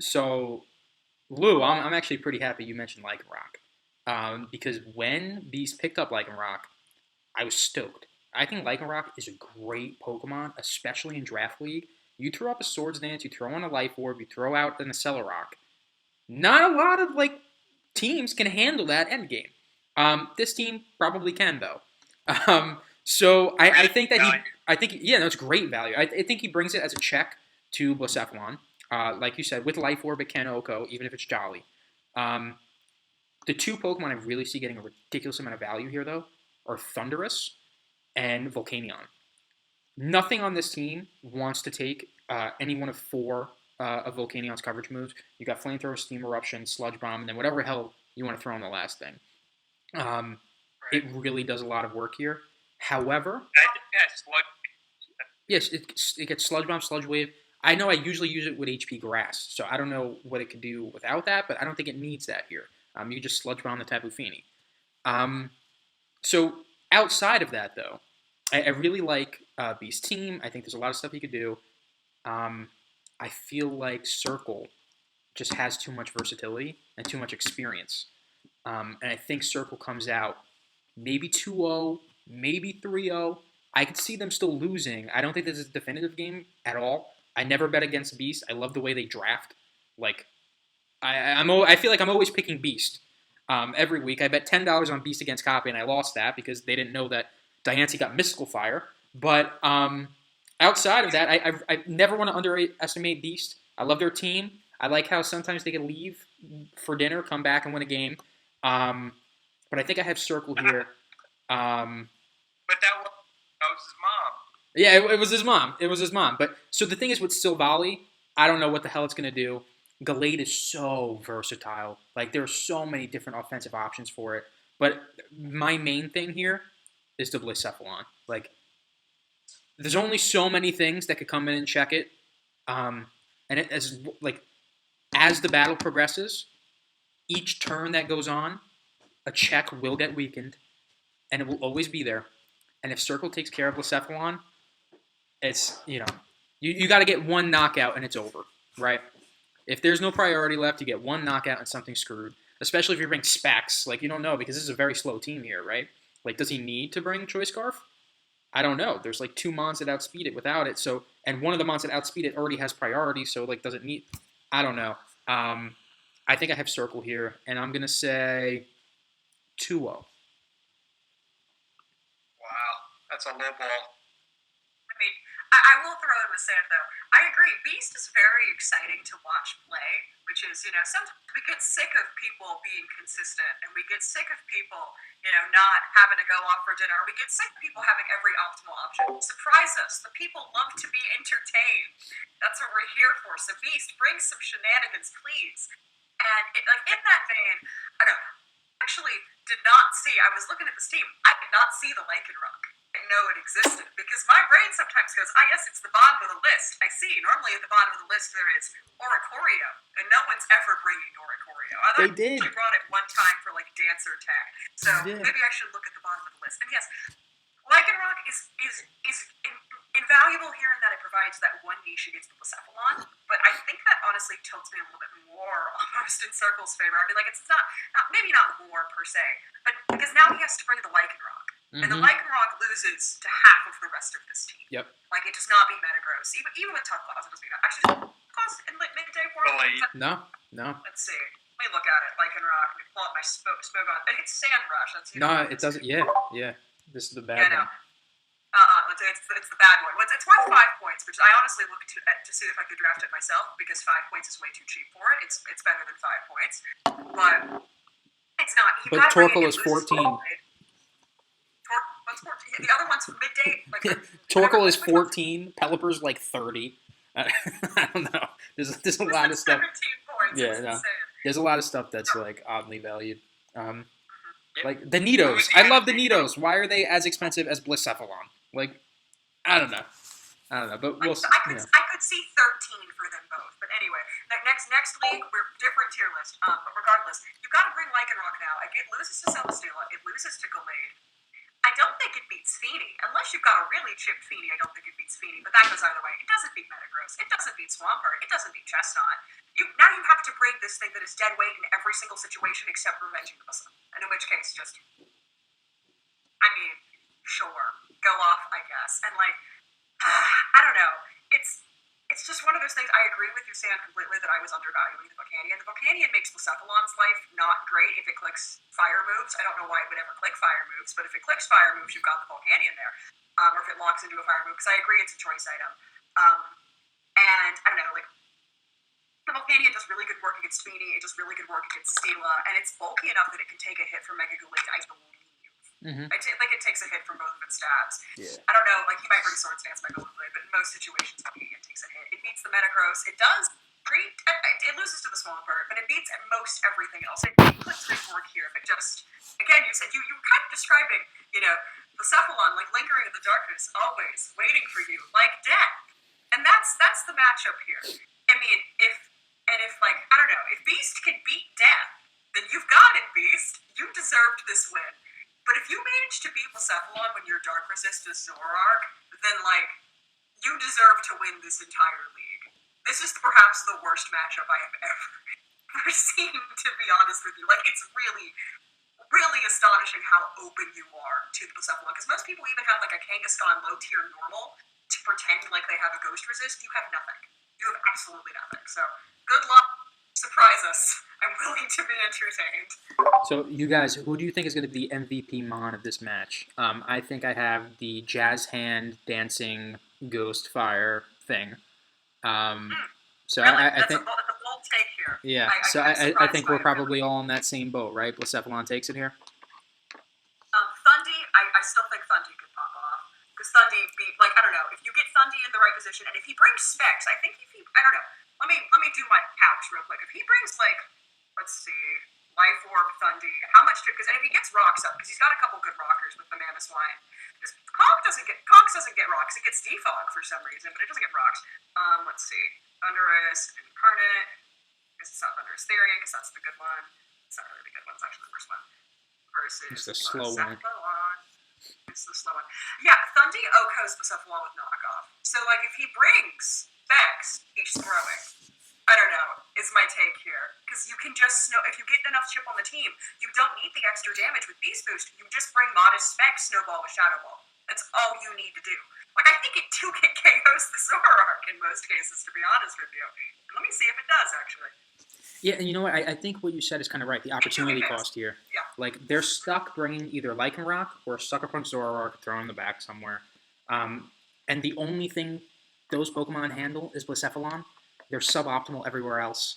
So, Lou, I'm actually pretty happy you mentioned Lycanroc. Because when Beast picked up Lycanroc, I was stoked. I think Lycanroc is a great Pokemon, especially in Draft League. You throw up a Swords Dance, you throw on a Life Orb, you throw out an Accelerock. Not a lot of teams can handle that endgame. This team probably can, though. So I think that it's great value. I think he brings it as a check to Blacephalon. Like you said, with Life Orb, it can Oko, even if it's Jolly. The two Pokemon I really see getting a ridiculous amount of value here, though, are Thundurus and Volcanion. Nothing on this team wants to take any one of 4 of Volcanion's coverage moves. You got Flamethrower, Steam Eruption, Sludge Bomb, and then whatever hell you want to throw on the last thing. It really does a lot of work here. However, I think that Sludge. Yes, it gets Sludge Bomb, Sludge Wave. I know I usually use it with HP Grass, so I don't know what it could do without that, but I don't think it needs that here. You just Sludge Bomb the Tapu Fini. So outside of that, though, I really like Beast's team. I think there's a lot of stuff he could do. I feel like Circle just has too much versatility and too much experience. And I think Circle comes out maybe 2-0, maybe 3-0. I could see them still losing. I don't think this is a definitive game at all. I never bet against Beast. I love the way they draft. I feel like I'm always picking Beast every week. I bet $10 on Beast against Copy, and I lost that because they didn't know that Diancie got Mystical Fire. But outside of that, I never want to underestimate Beast. I love their team. I like how sometimes they can leave for dinner, come back, and win a game. But I think I have Circle here. But that was his mom. Yeah, it was his mom. It was his mom. But so the thing is with Silvally, I don't know what the hell it's going to do. Gallade is so versatile. There are so many different offensive options for it. But my main thing here is the Blacephalon. There's only so many things that could come in and check it. And as the battle progresses, each turn that goes on, a check will get weakened, and it will always be there. And if Circle takes care of Blacephalon, it's, you got to get one knockout and it's over, right? If there's no priority left, you get one knockout and something's screwed. Especially if you bring Specs. You don't know, because this is a very slow team here, right? Does he need to bring Choice Scarf? I don't know. There's 2 mons that outspeed it without it. So, and one of the mons that outspeed it already has priority. So, does it need? I don't know. I think I have Circle here, and I'm gonna say 2-0. Wow, that's a low ball. I will throw in with Sand, though. I agree. Beast is very exciting to watch play, which is, sometimes we get sick of people being consistent, and we get sick of people, not having to go off for dinner. We get sick of people having every optimal option. Surprise us. The people love to be entertained. That's what we're here for. So, Beast, bring some shenanigans, please. And in that vein, I don't know. Actually did not see, I was looking at this team, I did not see the Lycanroc. I didn't know it existed, because my brain sometimes goes, yes, it's the bottom of the list. I see, normally at the bottom of the list there is Oricorio, and no one's ever bringing Oricorio. I actually brought it one time for Dancer Tag, so maybe I should look at the bottom of the list. And yes, Lycanroc is invaluable here in that it provides that one niche against the Blacephalon, but I think that honestly tilts me a little bit more almost in Circle's favor. It's not maybe not more per se, but because now he has to bring the Lycanroc, and the Lycanroc loses to half of the rest of this team. Yep. It does not beat Metagross, even with Tough Claws, it doesn't beat. Actually, Claws in midday form. No. Let's see. Let me look at it. Lycanroc. Let me pull up my Smogon. It's Sand Rush. That's it doesn't. Yeah. This is the bad one. It's the bad one. It's worth 5 points, which I honestly look to see if I could draft it myself, because 5 points is way too cheap for it. It's better than 5 points. But It's not. You But gotta bring Torkoal it is in loose 14. What's 14? The other one's mid-date. Like, Torkoal is 14. Pelipper's like 30. I don't know. There's a lot of stuff. 17 points. Yeah, It's no. insane. There's a lot of stuff that's like oddly valued. Yeah. Like the Nidos. I love the Nidos. Why are they as expensive as Blacephalon? Like, I don't know. But we'll. I could see 13 for them both. But anyway, next league, we're different tier list. But regardless, you've got to bring Lycanroc now. It loses to Celesteela. It loses to Gallade. I don't think it beats Feeny. Unless you've got a really chipped Feeny, I don't think it beats Feeny. But that goes either way. It doesn't beat Metagross. It doesn't beat Swampert. It doesn't beat Chestnut. Now you have to bring this thing that is dead weight in every single situation except Revenging the Bison. And in which case, just... I mean, sure. Go off, I guess. And like... I don't know. It's just one of those things. I agree with you, Sam, completely that I was undervaluing the Volcanion. The Volcanion makes Blacephalon's life not great if it clicks fire moves. I don't know why it would ever click fire moves, but if it clicks fire moves, you've got the Volcanion there. Or if it locks into a fire move, because I agree it's a choice item. And I don't know, like, the Volcanion does really good work against Feeny. It does really good work against Steela, and it's bulky enough that it can take a hit from Mega Gallade, I believe. Mm-hmm. I think it takes a hit from both of its stabs. Yeah. I don't know, like he might bring Swords Dance Mega Gallade, but in most situations, Volcanion takes a hit. It beats the Metagross. It does it loses to the Swampert, but it beats most everything else. It clicks good work here, but just again, you said you were kind of describing, the Cephalon like lingering in the darkness, always waiting for you, like death. And that's the matchup here. I mean, if like I don't know, if Beast can beat death, then you've got it, Beast. You deserved this win. But if you manage to beat Blacephalon when your Dark Resist is Zoroark, then, like, you deserve to win this entire league. This is perhaps the worst matchup I have ever seen, to be honest with you. Like, it's really, really astonishing how open you are to the Blacephalon. Because most people even have, like, a Kangaskhan low-tier normal to pretend like they have a Ghost Resist. You have nothing. You have absolutely nothing. So, good luck. Surprise us. I'm willing to be entertained. So, you guys, who do you think is going to be MVP Mon of this match? I think I have the Jazz Hand Dancing Ghost Fire thing. So really? I think... That's a bold take here. Yeah, I think we're probably all on that same boat, right? Blacephalon takes it here? Thundy, I still think Thundy could pop off. Because Thundy I don't know, if you get Thundy in the right position, and if he brings specs, I think I don't know, let me do my couch real quick. If he brings, like, let's see, Life Orb, Thundy, how much and if he gets rocks up, because he's got a couple good rockers with the Mamoswine. Conch doesn't get rocks, it gets Defog for some reason, but it doesn't get rocks. Let's see, Thundurus, Incarnate, I guess it's not Thundurus Therian, because that's the good one. It's not really the good one, it's actually the worst one. Versus It's the slow one. It's the slow one. Yeah, Thundy Okos Blacephalon with knockoff. So, like, if he brings Vex, he's throwing. I don't know, is my take here. Because you can just if you get enough chip on the team, you don't need the extra damage with Beast Boost. You just bring modest specs, Snowball with Shadow Ball. That's all you need to do. Like, I think it 2-hit KOs the Zoroark in most cases, to be honest with you. And let me see if it does, actually. Yeah, and you know what? I think what you said is kind of right. The opportunity cost here. Yeah. Like, they're stuck bringing either Lycanroc or Sucker Punch Zoroark thrown in the back somewhere. And the only thing those Pokemon handle is Blacephalon. They're suboptimal everywhere else.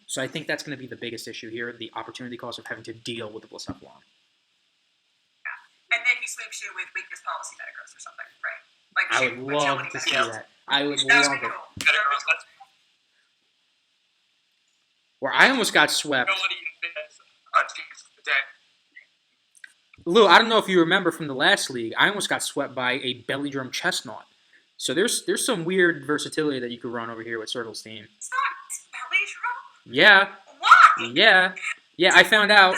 So I think that's going to be the biggest issue here, the opportunity cost of having to deal with the Blacephalon. Yeah. And then he sweeps you with Weakness Policy Metagross or something, right? Like, I would love to see that. I would love it. Metagross, Where I almost got swept. Day. Lou, I don't know if you remember from the last league, I almost got swept by a Belly Drum Chestnut. So there's some weird versatility that you could run over here with Circle's team. It's not Belly Drum? Yeah. Why? Yeah, I found out.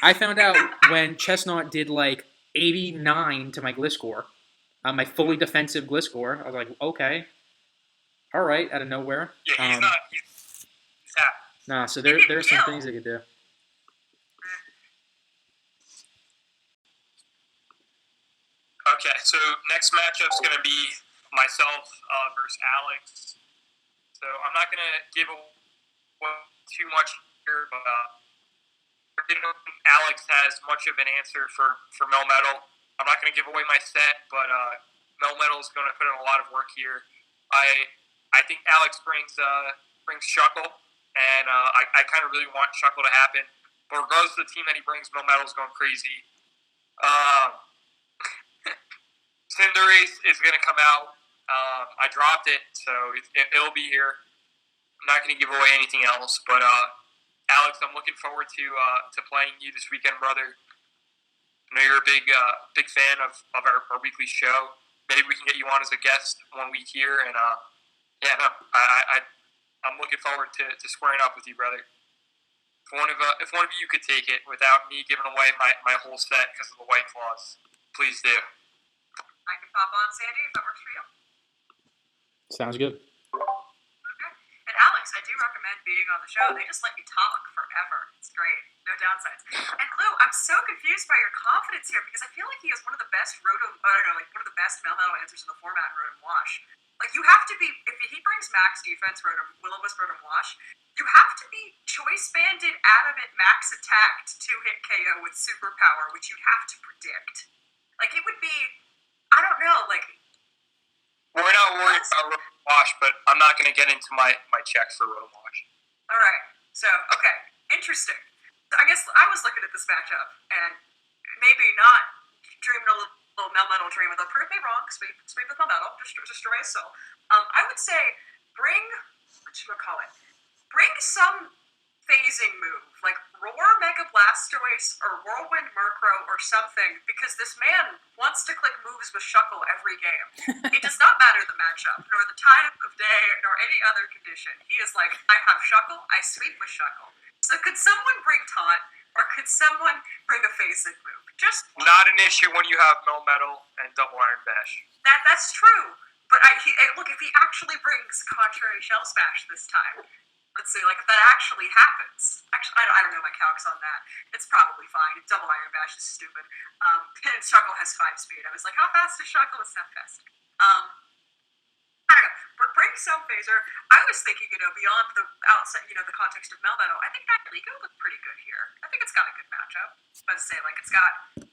I found out when Chestnut did like 89 to my Gliscor, my fully defensive Gliscor. I was like, okay. All right, out of nowhere. Yeah, he's not. He's happy. Nah, so there's some things they could do. Okay, so next matchup's going to be myself versus Alex. So I'm not going to give away too much here, but I don't think Alex has much of an answer for Melmetal. I'm not going to give away my set, but Melmetal is going to put in a lot of work here. I think Alex brings Shuckle, and I kind of really want Shuckle to happen. But regardless of the team that he brings, Melmetal's going crazy. Cinderace is going to come out. I dropped it, so it'll be here. I'm not going to give away anything else, but Alex, I'm looking forward to playing you this weekend, brother. I know you're a big fan of our weekly show. Maybe we can get you on as a guest one week here, and I'm looking forward to squaring up with you, brother. If one of you could take it without me giving away my whole set because of the White Claws, please do. I can pop on, Sandy, if that works for you. Sounds good. Okay. And Alex, I do recommend being on the show. They just let you talk forever. It's great. No downsides. And Lou, I'm so confused by your confidence here because I feel like he has one of the best one of the best Melmetal answers in the format in Rotom Wash. Like, you have to be, if he brings max defense, Will-O-Wisp, Rotom Wash, you have to be choice banded, adamant, max attacked, 2-hit KO with superpower, which you'd have to predict. Like, it would be, I don't know, like... We're not worried about Rotom Wash, but I'm not going to get into my check for Rotom Wash. Alright, so, okay, interesting. So I guess I was looking at this matchup, and maybe not dreaming a little Melmetal dream, although prove me wrong, sweep with Melmetal, destroy his soul. I would say, bring some phasing move, like Roar Mega Blastoise or Whirlwind Murkrow or something, because this man wants to click moves with Shuckle every game. It does not matter the matchup, nor the time of day, nor any other condition. He is like, I have Shuckle, I sweep with Shuckle. So could someone bring Taunt, or could someone bring a phasing move? Just not an issue when you have Melmetal and Double Iron Bash. That's true, but look, if he actually brings Contrary Shell Smash this time, let's see, like, if that actually happens. Actually, I don't know my calcs on that. It's probably fine. Double Iron Bash is stupid. And Shuckle has 5 speed. I was like, how fast is Shuckle? It's not fast. I don't know. But bring some phaser. I was thinking, beyond the outside, the context of Melmetal, I think Nidokings looked pretty good here. I think it's got a good matchup. I was about to say, like, it's got a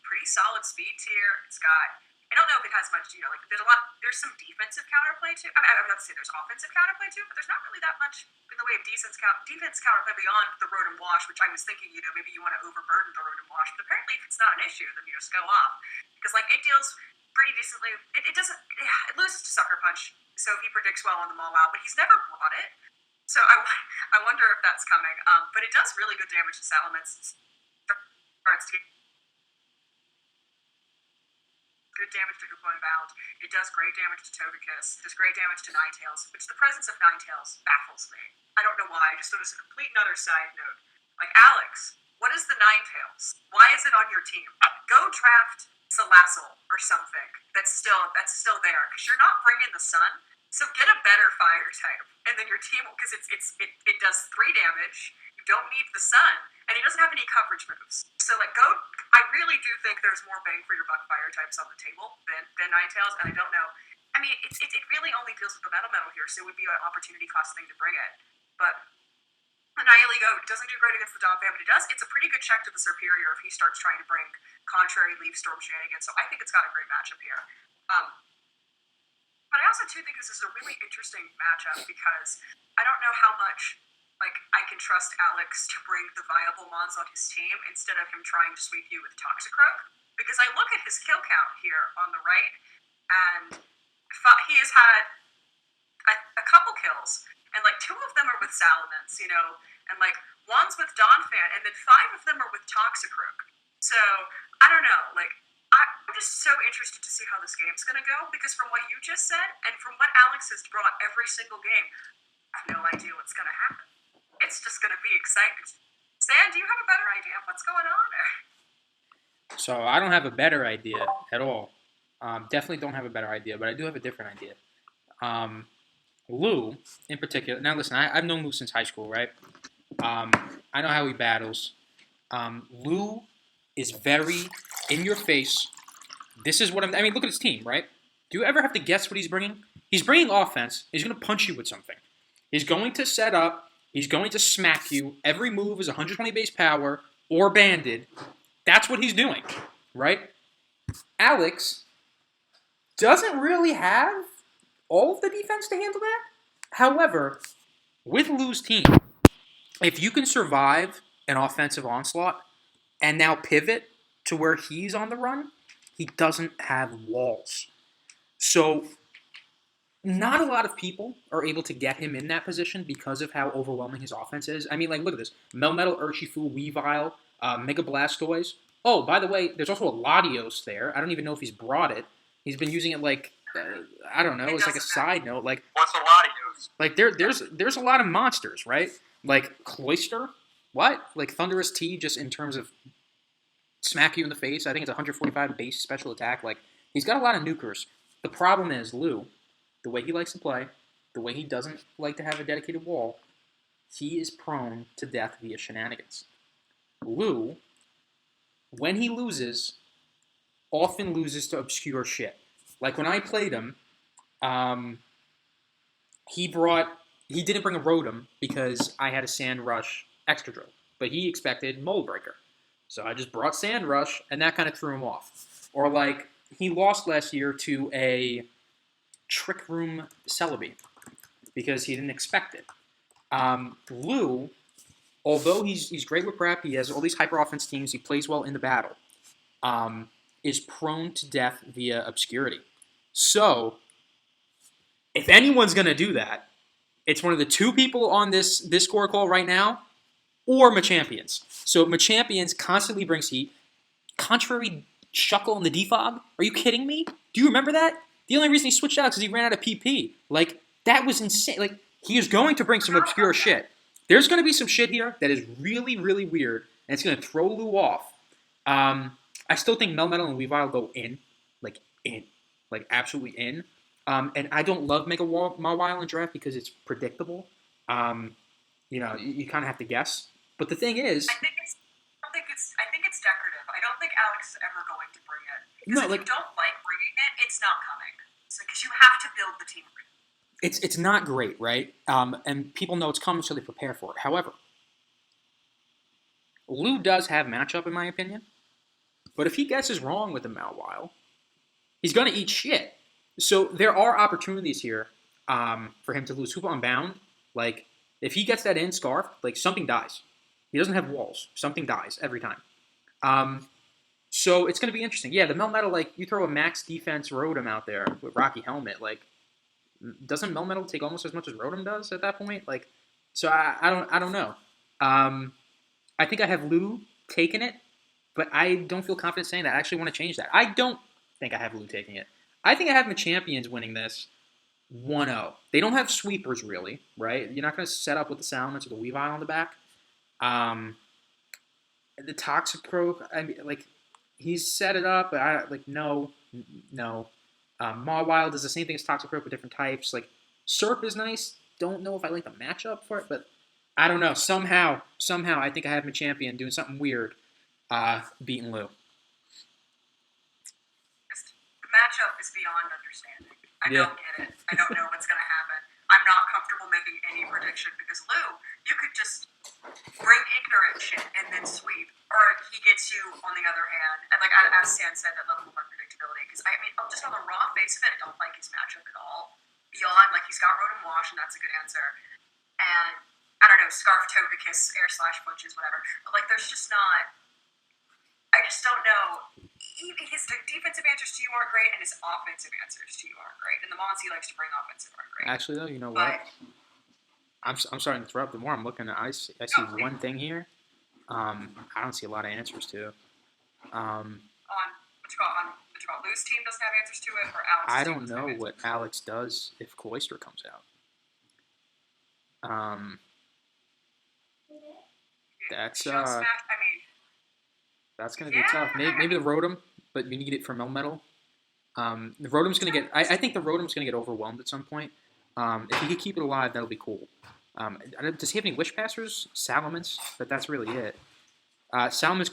pretty solid speed tier. It's got... I don't know if it has much, there's some defensive counterplay too. I mean, I would have to say there's offensive counterplay too, but there's not really that much in the way of defense counterplay beyond the Rotom Wash, which I was thinking, maybe you want to overburden the Rotom Wash, but apparently if it's not an issue, then you just go off. Because, like, it deals pretty decently, it loses to Sucker Punch, so he predicts well on the Mawile, but he's never brought it. So I wonder if that's coming. But it does really good damage to Salamence. Starts to get good damage to Hoopa and Bound. It does great damage to Togekiss. It does great damage to Ninetales, which the presence of Ninetales baffles me. I don't know why. I just thought it was a complete and utter side note. Like, Alex, what is the Ninetales? Why is it on your team? Go draft Salazzle or something that's still there, because you're not bringing the sun. So get a better fire type, and then your team, because it does 3 damage. You don't need the sun, and he doesn't have any coverage moves. So, like, I really do think there's more bang for your buck fire types on the table than Ninetales, and I don't know. I mean, it really only deals with the Metal here, so it would be an opportunity cost thing to bring it. But Annihilego doesn't do great against the Donphan, but it's a pretty good check to the Superior if he starts trying to bring contrary Leaf Storm shenanigans, so I think it's got a great matchup here. But I also, too, think this is a really interesting matchup because I don't know how much, like, I can trust Alex to bring the viable mons on his team instead of him trying to sweep you with Toxicroak. Because I look at his kill count here on the right, and he has had a couple kills, and, like, 2 of them are with Salamence, and, like, 1's with Donphan, and then 5 of them are with Toxicroak. So, I don't know, like, I'm just so interested to see how this game's going to go, because from what you just said, and from what Alex has brought every single game, I have no idea what's going to happen. It's just going to be exciting. Sam, do you have a better idea of what's going on? So, I don't have a better idea at all. Definitely don't have a better idea, but I do have a different idea. Lou, in particular, now listen, I've known Lou since high school, right? I know how he battles. Lou is very in your face. This is what I mean, look at his team, right? Do you ever have to guess what he's bringing? He's bringing offense. He's going to punch you with something. He's going to set up. He's going to smack you. Every move is 120 base power or banded. That's what he's doing, right? Alex doesn't really have all of the defense to handle that. However, with Lou's team, if you can survive an offensive onslaught and now pivot to where he's on the run, he doesn't have walls. So not a lot of people are able to get him in that position because of how overwhelming his offense is. I mean, like, look at this. Melmetal, Urshifu, Weavile, Mega Blastoise. Oh, by the way, there's also a Latios there. I don't even know if he's brought it. He's been using it like, I don't know, it's like a side note. Like, What's a Latios? like there's a lot of monsters, right? Like Cloyster, what? Like Thunderous T, just in terms of smack you in the face. I think it's 145 base special attack. Like, he's got a lot of nukers. The problem is, Lou, the way he likes to play, the way he doesn't like to have a dedicated wall, he is prone to death via shenanigans. Lou, when he loses, often loses to obscure shit. Like when I played him, he didn't bring a Rotom because I had a Sand Rush Extra Drill, but he expected Mold Breaker. So I just brought Sand Rush, and that kind of threw him off. Or like, he lost last year to a Trick Room Celebi because he didn't expect it. Lou, although he's great with prep, he has all these hyper offense teams, he plays well in the battle, is prone to death via obscurity. So, if anyone's going to do that, it's one of the two people on this score call right now, or Machampions. So Machampions constantly brings heat. Contrary Shuckle in the defog? Are you kidding me? Do you remember that? The only reason he switched out is because he ran out of PP. Like, that was insane. Like, he is going to bring some obscure shit. There's going to be some shit here that is really, really weird, and it's going to throw Lou off. I still think Melmetal and Weavile go in. Like, absolutely in. And I don't love Mega Mawile in draft because it's predictable. You know, you kind of have to guess. But the thing is, I think it's decorative. I don't think Alex is ever going to bring it. Because if you don't like bringing it, it's not coming. So because you have to build the team. It's not great, right? And people know it's coming, so they prepare for it. However, Lou does have matchup, in my opinion. But if he guesses wrong with the Mawile, he's going to eat shit. So there are opportunities here for him to lose. Hoopa Unbound, like, if he gets that in, Scarf, like, something dies. He doesn't have walls. Something dies every time. So it's going to be interesting. Yeah, the Melmetal, like, you throw a max defense Rotom out there with Rocky Helmet, like, doesn't Melmetal take almost as much as Rotom does at that point? Like, so I don't know. I think I have Lou taking it, but I don't feel confident saying that. I actually want to change that. I don't think I have Lou taking it. I think I have Machampions winning this 1-0. They don't have sweepers, really, right? You're not going to set up with the Salamence or the Weavile on the back. The Toxicroak, I mean, like, he's set it up, but no. Mawile does the same thing as Toxicroak with different types. Like, Surf is nice. Don't know if I like the matchup for it, but I don't know. Somehow, I think I have Machampion doing something weird, beating Lou. The matchup is beyond understanding. I don't get it. I don't know what's going to happen. I'm not comfortable making any prediction because Lou, you could just bring ignorant shit and then sweep, or he gets you on the other hand. And like as Stan said, that level of unpredictability. Because I mean, just on the raw face of it, I don't like his matchup at all. Beyond, like, he's got Rotom Wash, and that's a good answer. And I don't know, Scarf, Togekiss, Air Slash Punches, whatever. But like, there's just not. I just don't know. His defensive answers to you aren't great, and his offensive answers to you aren't great. And the mons he likes to bring offensive aren't great. Actually, though, you know what? I'm starting to interrupt. The more I'm looking at, I see one thing here. I don't see a lot of answers to. On Lou's team doesn't have answers to it, or Alex's I team don't know what Alex does if Cloyster comes out. That's that's gonna be tough. Maybe the Rotom, but you need it for Melmetal. The Rotom's gonna get. I think the Rotom's gonna get overwhelmed at some point. If he could keep it alive, that'll be cool. Does he have any Wish Passers? Salamence, but that's really it. Salamence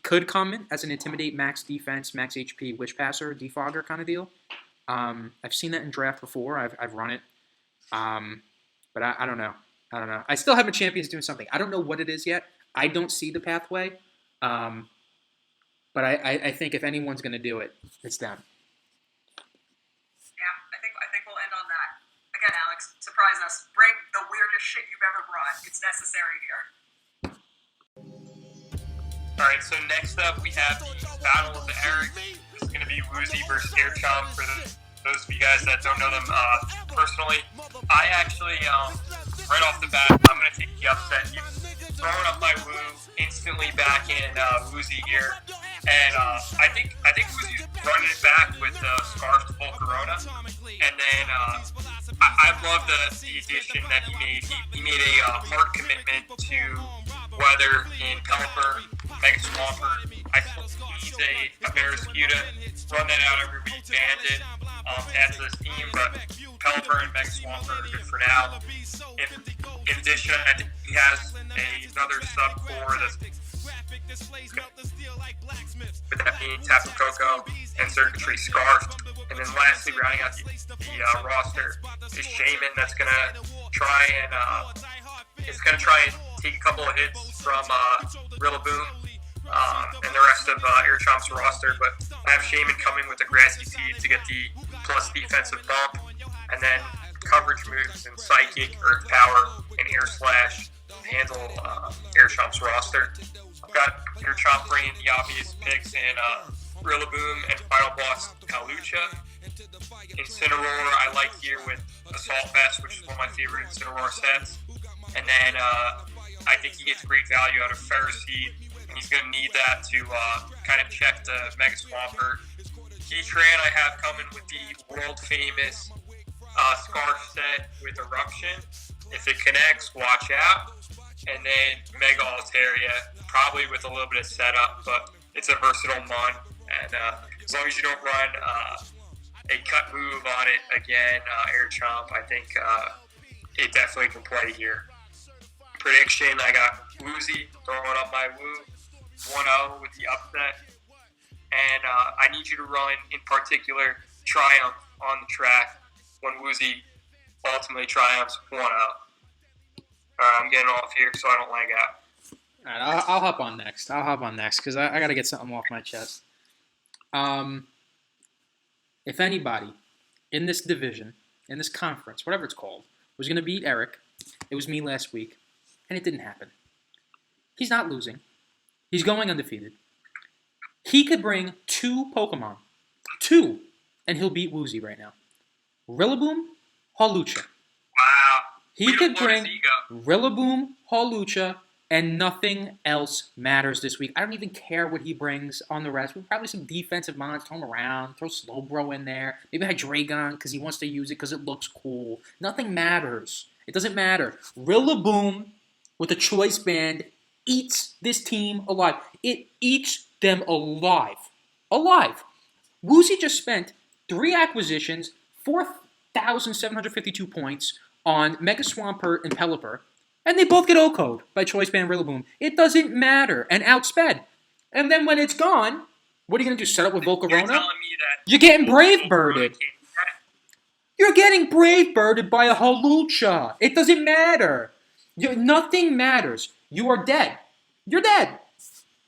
could come in as an Intimidate, max defense, max HP, Wish Passer, Defogger kind of deal. I've seen that in draft before. I've run it. But I don't know. I still have Machampions doing something. I don't know what it is yet. I don't see the pathway. But I think if anyone's going to do it, it's them. Yeah, I think we'll end on that. Again, Alex, surprise us. Bring the weirdest shit you've ever brought. It's necessary here. All right, so next up we have the Battle of the Eric. This is going to be Woozy versus Air Chomp for those of you guys that don't know them personally. I actually, right off the bat, I'm going to take the upset. Throwing up my Woo, instantly back in Woozy gear. And I think Woozy's running it back with Scarf to Volcarona. And then I love the addition that he made. He made a hard commitment to weather in Pelipper, Mega Swampert. I still need a Barraskewda. Run that out every week, Bandit. Add to this team, but Pelipper and Mega Swampert are good for now. In addition, I think he has another sub-core that's with that being Tapu Koko and Circuitry Scarf. And then lastly, rounding out the roster is Shaman that's going to try and take a couple of hits from Rillaboom and the rest of Air Chomp's roster. But I have Shaman coming with the Grassy Seed to get the plus defensive bump, and then coverage moves and Psychic, Earth Power, and Air Slash to handle Air Chomp's roster. I've got Air Chomp bringing the obvious picks in Rillaboom and Final Boss Hawlucha. Incineroar I like here with Assault Vest, which is one of my favorite Incineroar sets. And then I think he gets great value out of Ferroseed, and he's going to need that to kind of check the Mega Swampert. Heatran I have coming with the world famous Scarf set with Eruption. If it connects, watch out. And then Mega Altaria, probably with a little bit of setup, but it's a versatile mon. And as long as you don't run a cut move on it again, Air Chomp, I think it definitely can play here. Prediction, I got Woozy throwing up my Woo, 1-0 with the upset. And I need you to run, in particular, Triumph on the track when Woozy ultimately triumphs 1-0. I'm getting off here so I don't lag out. All right, I'll hop on next. Because I got to get something off my chest. If anybody in this division, in this conference, whatever it's called, was going to beat Eric, it was me last week, and it didn't happen. He's not losing. He's going undefeated. He could bring 2 Pokemon. 2, and he'll beat Woozy right now. Rillaboom, Hawlucha. Wow. He could bring Rillaboom, Hawlucha, and nothing else matters this week. I don't even care what he brings on the rest. Probably some defensive mons, throw him around, throw Slowbro in there. Maybe Hydreigon because he wants to use it because it looks cool. Nothing matters. It doesn't matter. Rillaboom with a choice band eats this team alive. It eats them alive. Alive. Woozy just spent 3 acquisitions, 4,752 points on Mega Swampert and Pelipper, and they both get O-code by Choice Band Rillaboom. It doesn't matter. And outsped. And then when it's gone, what are you going to do, set up with Volcarona? You're getting Brave-Birded. You're getting Brave-Birded by a Hawlucha. It doesn't matter. Nothing matters. You are dead. You're dead.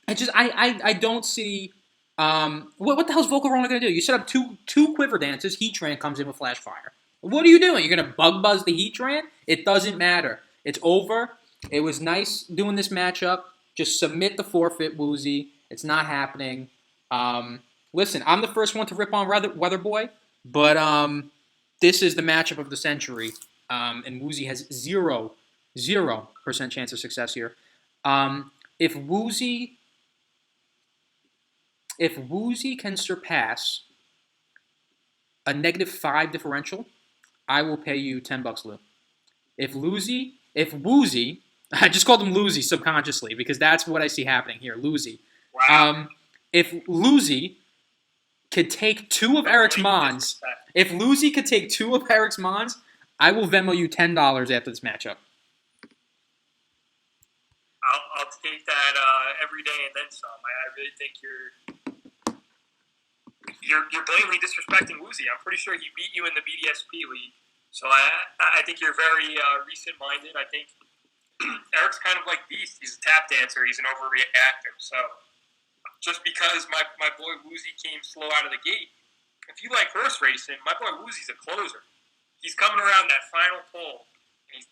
I don't see... what the hell's Volcarona going to do? You set up two Quiver Dances. Heatran comes in with Flash Fire. What are you doing? You're going to Bug Buzz the Heatran? It doesn't matter. It's over. It was nice doing this matchup. Just submit the forfeit, Woozy. It's not happening. Listen, I'm the first one to rip on Weather Boy, but this is the matchup of the century, and Woozy has 0% chance of success here. If Woozy can surpass a -5 differential, I will pay you $10, Lou. If Woozy, I just called him Loozy subconsciously because that's what I see happening here, Loozy. Wow. If Loozy could take 2 of Eric's Mons, I will Venmo you $10 after this matchup. I'll take that every day and then some. I really think you're blatantly disrespecting Woozy. I'm pretty sure he beat you in the BDSP league. So I think you're very recent-minded. I think Eric's kind of like Beast. He's a tap dancer. He's an overreactor. So just because my boy Woozy came slow out of the gate, if you like horse racing, my boy Woozy's a closer. He's coming around that final pole, and he's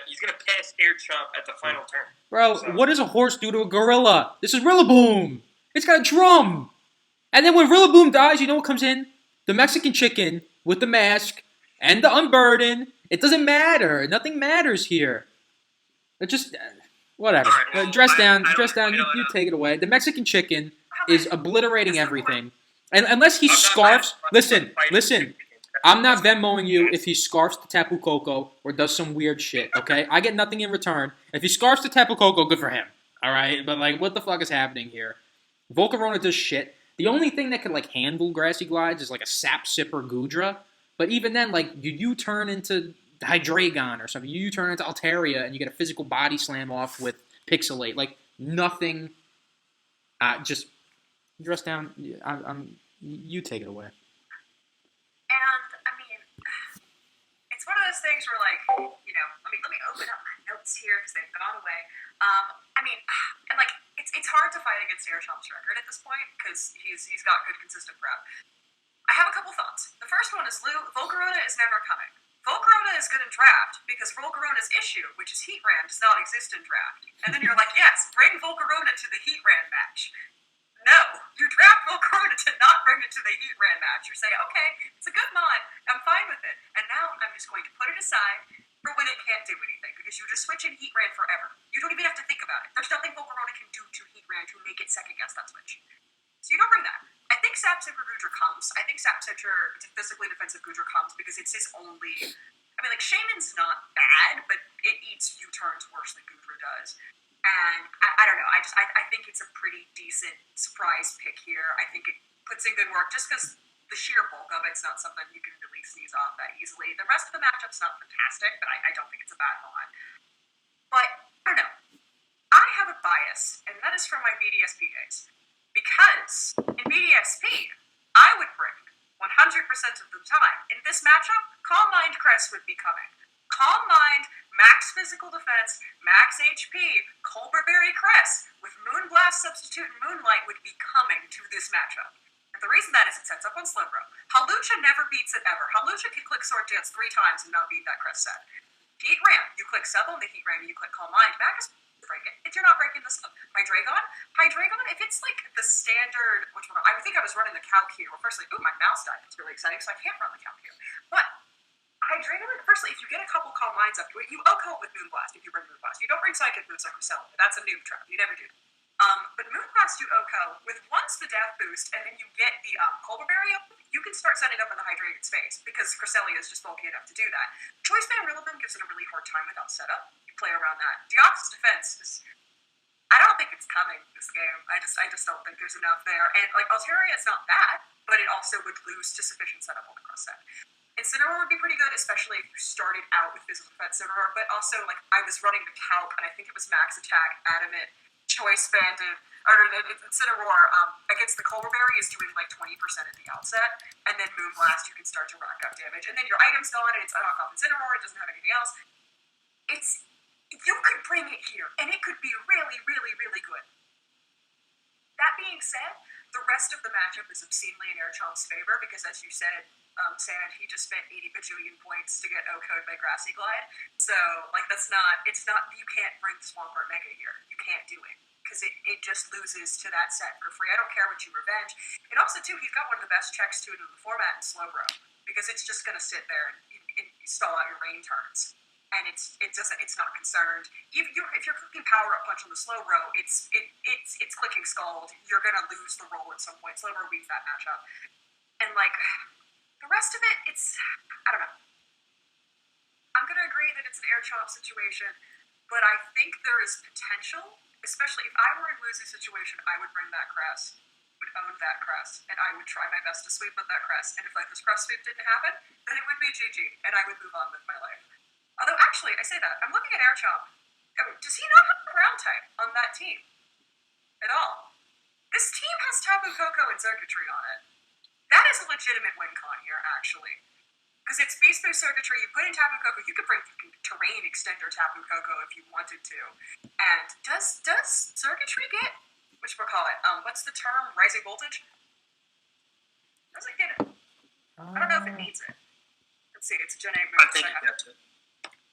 He's gonna pass Air Chomp at the final turn. Bro, what does a horse do to a gorilla? This is Rillaboom. It's got a drum. And then when Rillaboom dies, you know what comes in? The Mexican chicken with the mask and the unburden. It doesn't matter. Nothing matters here. It just whatever. All right, well, dress down. really You take it away. The Mexican chicken is obliterating everything. And unless he scarfs, listen. I'm not Venmoing you if he scarfs the Tapu Koko or does some weird shit, okay? I get nothing in return. If he scarfs the Tapu Koko, good for him, all right? But, like, what the fuck is happening here? Volcarona does shit. The only thing that could, like, handle Grassy Glides is, like, a Sap Sipper Gudra. But even then, like, you turn into Hydreigon or something. You turn into Altaria and you get a physical body slam off with Pixelate. Like, nothing. Just dress down. You take it away. And I mean, it's one of those things where, like, you know, let me open up my notes here because they've gone away. I mean, and like, it's hard to fight against Air Chomp's record at this point because he's got good consistent prep. I have a couple thoughts. The first one is Volcarona is never coming. Volcarona is good in draft because Volcarona's issue, which is Heatran, does not exist in draft. And then you're like, yes, bring Volcarona to the Heatran match. No, you draft Volcarona to not bring it to the Heatran match. You say, okay, it's a good mod, I'm fine with it. And now I'm just going to put it aside for when it can't do anything, because you just switch in Heatran forever. You don't even have to think about it. There's nothing Volcarona can do to Heatran to make it second guess that switch. So you don't bring that. I think Sap Sipper Gudra comes. I think Sap Sipper physically defensive Gudra comes because it's his only... I mean, like, Shaman's not bad, but it eats U-turns worse than Gudra does. And I don't know. I think it's a pretty decent surprise pick here. I think it puts in good work just because the sheer bulk of it's not something you can really sneeze off that easily. The rest of the matchup's not fantastic, but I don't think it's a bad mod. But I don't know. I have a bias, and that is from my BDSP days. Because in BDSP, I would bring 100% of the time. In this matchup, Calm Mind Crest would be coming. Calm Mind, max physical defense, max HP, Colberberry Crest with Moonblast Substitute and Moonlight would be coming to this matchup. And the reason that is it sets up on Slowbro. Hawlucha never beats it ever. Hawlucha can click Sword Dance 3 times and not beat that Crest set. Heat Ram, you click Sub on the Heat Ram, you click Calm Mind, back is break it. If you're not breaking the Sub. Hydreigon, if it's like the standard, I think I was running the calc here. Well, firstly, my mouse died. It's really exciting, so I can't run the calc here. But Hydreigon, firstly, if you get a couple Calm Minds up to it, you OHKO with Moonblast if you bring Moonblast. You don't bring Psychic moves like Cresselia. That's a noob trap. You never do. But Moonblast you OHKO with once the Death Boost, and then you get the Colberberry up, you can start setting up in the Hydrated space, because Cresselia is just bulky enough to do that. Choice Band Rillaboom gives it a really hard time without setup. You play around that. Deoxys Defense is... I don't think it's coming this game. I just don't think there's enough there. And, like, Altaria is not bad, but it also would lose to sufficient setup on the cross set. Incineroar would be pretty good, especially if you started out with physical defense Incineroar, but also, like, I was running the calc, and I think it was Max Attack, Adamant, Choice Banded, or Incineroar against the Colberberry is doing, like, 20% at the outset, and then Moonblast, you can start to rack up damage, and then your item's gone, and it's unlock off Incineroar, it doesn't have anything else. You could bring it here, and it could be really, really, really good. That being said, the rest of the matchup is obscenely in Air Chomp's favor, because as you said, Sand, he just spent 80 bajillion points to get OHKO'd by Grassy Glide. So, like, it's not, you can't bring Swampert Mega here. You can't do it. Because it just loses to that set for free. I don't care what you revenge. And also, too, he's got one of the best checks to it in the format in Slowbro. Because it's just going to sit there and stall out your rain turns. And it's not concerned. If you're clicking Power Up Punch on the Slowbro, it's clicking Scald. You're going to lose the roll at some point. Slowbro beats that matchup. And, like... the rest of it, I don't know. I'm going to agree that it's an Air Chomp situation, but I think there is potential, especially if I were in Woozy's situation, I would bring that crest, would own that crest, and I would try my best to sweep with that crest, and if like this crest sweep didn't happen, then it would be GG, and I would move on with my life. Although, actually, I say that, I'm looking at Air Chomp. Does he not have a ground type on that team? At all? This team has Tapu Koko and Circuitry on it. That is a legitimate win con here, actually. Because it's Beast Boost Circuitry, you put in Tapu Koko, you could bring Terrain Extender Tapu Koko if you wanted to. And does Circuitry get, what's the term, Rising Voltage? Does it get it? I don't know if it needs it. Let's see, it's Gen 8 moves. I think it gets it.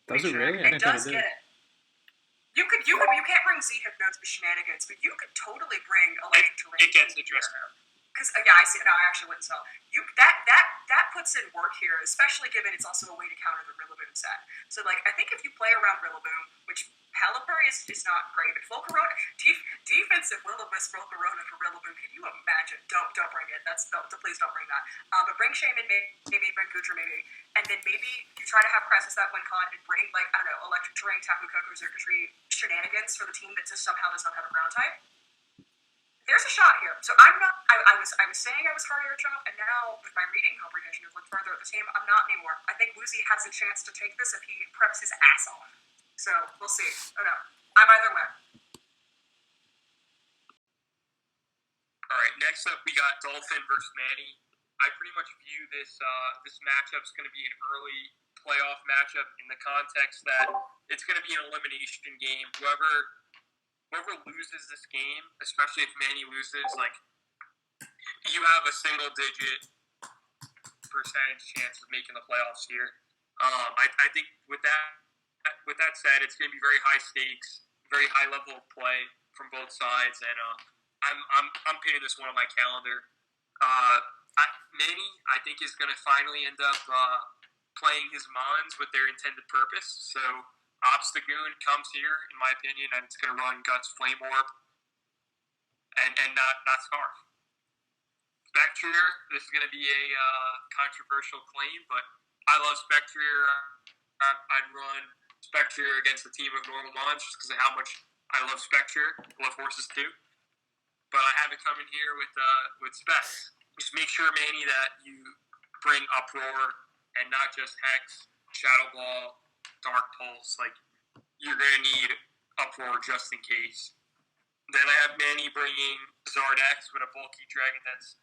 Does it really? I It didn't think does it get did. it. You can't bring Z-Hypnotes with shenanigans, but you could totally bring electric terrain. It gets interesting. Because I see. No, I actually wouldn't sell. That puts in work here, especially given it's also a way to counter the Rillaboom set. So like, I think if you play around Rillaboom, which Palipari is not great, but Volcarona, defensive Will-O-Wisp Volcarona for Rillaboom, can you imagine? Don't bring it. Please don't bring that. But bring Shaman, maybe bring Gutra, maybe, and then maybe you try to have Crisis that WinCon and bring like, I don't know, Electric Terrain, Tapu Koko, Circuitry shenanigans for the team that just somehow does not have a ground type. There's a shot here. So I'm not. I was saying I was hard air chop, and now with my reading comprehension of look further at the team, I'm not anymore. I think Woozy has a chance to take this if he preps his ass off. So we'll see. Oh no, I'm either way. All right, next up we got Dolphin versus Manny. I pretty much view this matchup is going to be an early playoff matchup in the context that it's going to be an elimination game. Whoever loses this game, especially if Manny loses, like, you have a single-digit percentage chance of making the playoffs here. I think with that said, it's going to be very high stakes, very high level of play from both sides, and I'm pinning this one on my calendar. Manny, I think, is going to finally end up playing his Mons with their intended purpose. So Obstagoon comes here, in my opinion, and it's going to run Guts Flame Orb and not Scarf. Spectrier, this is going to be a controversial claim, but I love Spectrier. I'd run Spectrier against a team of normal Mons just because of how much I love Spectrier. I love horses too. But I have it coming here with Specs. Just make sure, Manny, that you bring Uproar and not just Hex, Shadow Ball, Dark Pulse. Like, you're going to need Uproar just in case. Then I have Manny bringing Zard X with a bulky Dragon Dance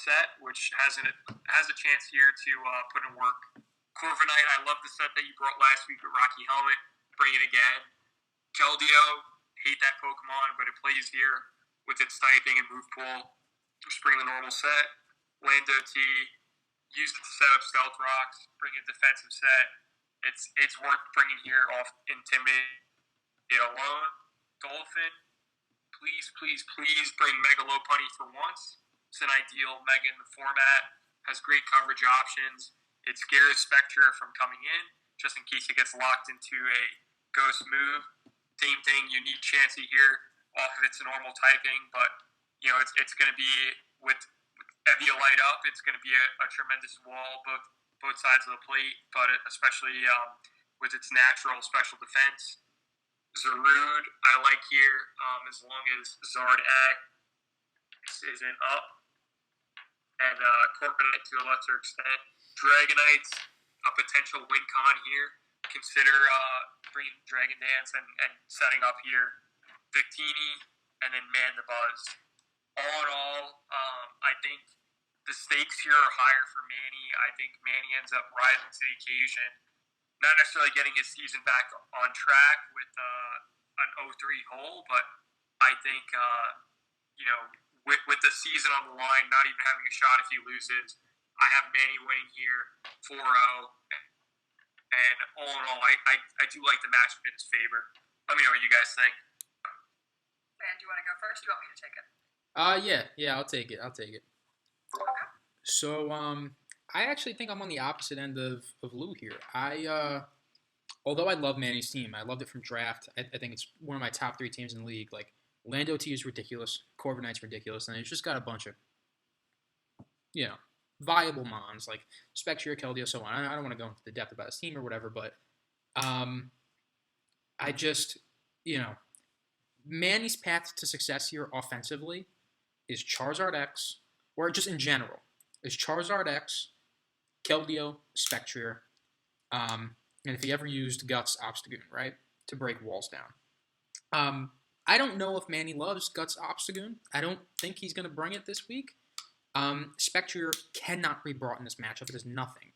set, which has a chance here to put in work. Corviknight, I love the set that you brought last week with Rocky Helmet. Bring it again. Keldeo, hate that Pokemon, but it plays here with its typing and move pool. Just bring the normal set. Lando T, use it to set up Stealth Rocks. Bring a defensive set. It's worth bringing here off Intimidate alone. Dolphin, please bring Mega Lopunny for once. It's an ideal Mega in the format. Has great coverage options. It scares Spectre from coming in, just in case it gets locked into a ghost move. Same thing, you need Chansey here off of its normal typing, but it's going to be with Eviolite up. It's going to be a tremendous wall both sides of the plate, but especially with its natural special defense. Zarude, I like here as long as Zard X isn't up, and Corviknight to a lesser extent. Dragonite's a potential win con here. Consider bringing Dragon Dance and setting up here. Victini, and then Man the Buzz. All in all, I think the stakes here are higher for Manny. I think Manny ends up rising to the occasion. Not necessarily getting his season back on track with an 0-3 hole, but I think, with the season on the line, not even having a shot if he loses, I have Manny winning here 4-0. And all in all, I do like the matchup in his favor. Let me know what you guys think. Man, do you want to go first? Do you want me to take it? Yeah, I'll take it. Okay. So, I actually think I'm on the opposite end of Lou here. Although I love Manny's team, I loved it from draft. I think it's one of my top 3 teams in the league. Like, Lando T is ridiculous, Corviknight's ridiculous, and it's just got a bunch of, viable Mons, like Spectre, Keldeo, so on. I don't want to go into the depth about his team or whatever, but I just, Manny's path to success here offensively is Charizard X, or just in general, is Charizard X, Keldeo, Spectre, and if he ever used Guts, Obstagoon, right, to break walls down. I don't know if Manny loves Guts Obstagoon. I don't think he's going to bring it this week. Spectre cannot be brought in this matchup. It is nothing.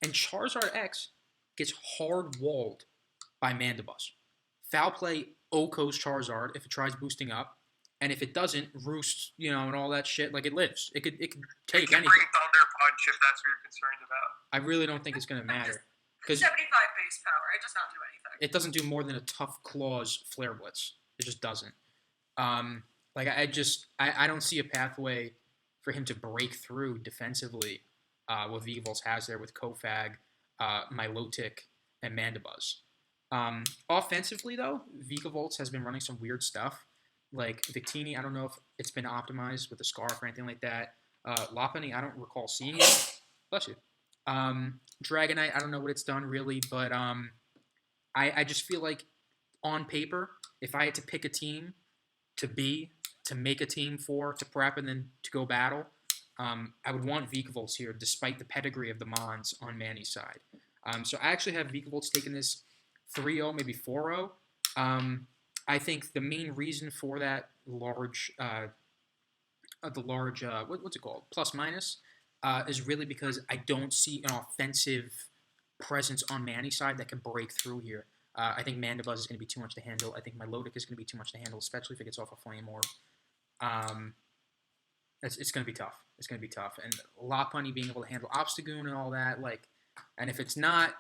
And Charizard X gets hard walled by Mandibuzz. Foul play Oko's Charizard if it tries boosting up, and if it doesn't, Roost, and all that shit, like, it lives. It could take anything. Bring Thunder Punch if that's what you're concerned about. I really don't think it's going to matter. Because 75 base power, it does not do anything. it doesn't do more than a Tough Claws Flare Blitz. It just doesn't. I don't see a pathway for him to break through defensively what Vikavolts has there with Kofag, Milotic, and Mandibuzz. Offensively, though, Vikavolts has been running some weird stuff. Like Victini, I don't know if it's been optimized with the Scarf or anything like that. Lopunny, I don't recall seeing it. Bless you. Dragonite, I don't know what it's done really, but I just feel like on paper, if I had to pick a team to make a team for, to prep, and then to go battle, I would want Vikavolts here, despite the pedigree of the Mons on Manny's side. So I actually have Vikavolts taking this 3-0, maybe 4-0. I think the main reason for that large, what's it called, plus minus, is really because I don't see an offensive presence on Manny's side that can break through here. I think Mandibuzz is going to be too much to handle. I think Milotic is going to be too much to handle, especially if it gets off a Flame Orb. It's going to be tough. It's going to be tough. And Lopunny being able to handle Obstagoon and all that, and if it's not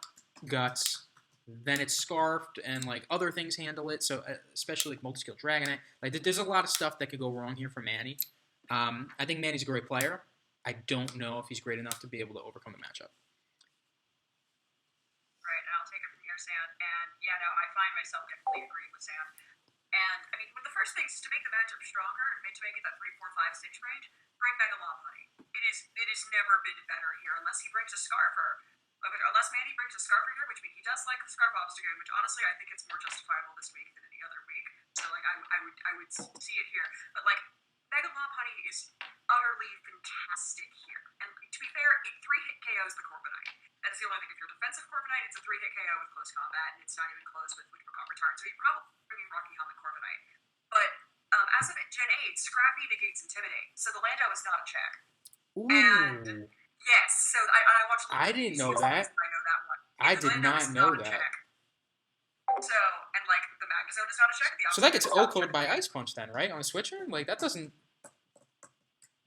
Guts, then it's Scarfed and other things handle it. So especially Multi-Skill Dragonite, there's a lot of stuff that could go wrong here for Manny. I think Manny's a great player. I don't know if he's great enough to be able to overcome the matchup. Right, and I'll take it from here, Sand. And yeah, no, I find myself definitely agreeing with Sand. And I mean, one of the first things to make the matchup stronger and to make it that 3, 4, 5, 6 range, bring Mega Lopunny. It has never been better here unless he brings a Scarfer. Unless Manny brings a Scarfer here, which means he does like the Scarf Obstagoon, which honestly I think it's more justifiable this week than any other week. So I would see it here. But Mega Lopunny is utterly fantastic here. And to be fair, it 3-hit KOs the Corviknight. That is the only thing. If you're defensive Corviknight, it's a 3-hit KO with close combat, and it's not even close with Recall Return. So you're probably bringing Rocky Helmet Corviknight. But as of Gen 8, Scrappy negates Intimidate. So the Lando is not a check. Ooh. And yes, so I watched. I didn't know that. I know that one. I did not know that. So and the Magnezone is not a check. So that gets O-coded by Ice Punch then, right? On a switcher? That doesn't.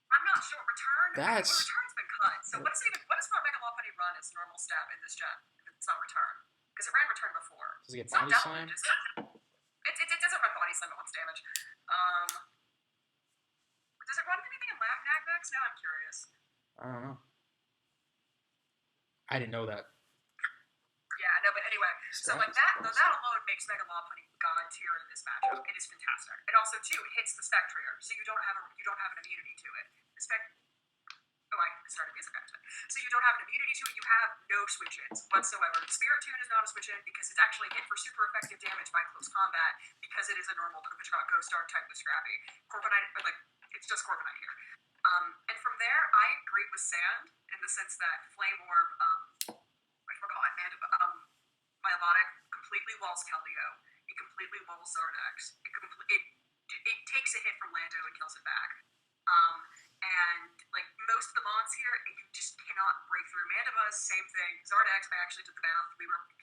I'm not sure. Return. That's. Return's been cut. So what does Mega Lopunny run as normal stat in this gen? If it's not return, because it ran return before. Does it get It's not Body Devil, Slam? is it? It doesn't run Body Slam at once damage. Does it run anything in Nagmax? Now I'm curious. I don't know. I didn't know that. Yeah, no, but anyway, so that alone makes Mega Lopunny god tier in this matchup. It is fantastic. And also too, it hits the Spectrier, so you don't have an immunity to it. I started music accident. So you don't have an immunity to it. You have no switch-ins whatsoever. Spirit Tune is not a switch-in because it's actually hit for super effective damage by close combat because it is a normal Ghost Dart type with Scrappy. Corviknight, it's just Corviknight here. And from there, I agree with Sand in the sense that Flame Orb, Milotic completely walls Keldeo. It completely walls Zardex. It takes a hit from Lando and kills it back. And most of the mons here, you just cannot break through. Mandibuzz, same thing. Zardex, I actually did the math.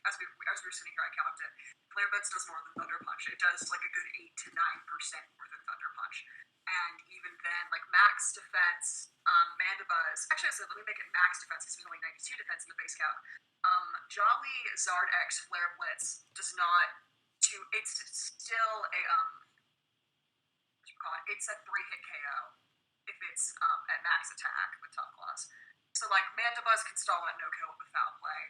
As we were sitting here, I counted. Flare Blitz does more than Thunder Punch. It does a good 8 to 9% more than Thunder Punch. And even then, max defense, Mandibuzz. Actually, let me make it max defense because there's only 92 defense in the base count. Jolly Zardex Flare Blitz does not do. It's still a it's a 3-hit KO if it's at max attack with Tough Claws. So Mandibuzz can stall at no kill with Foul Play.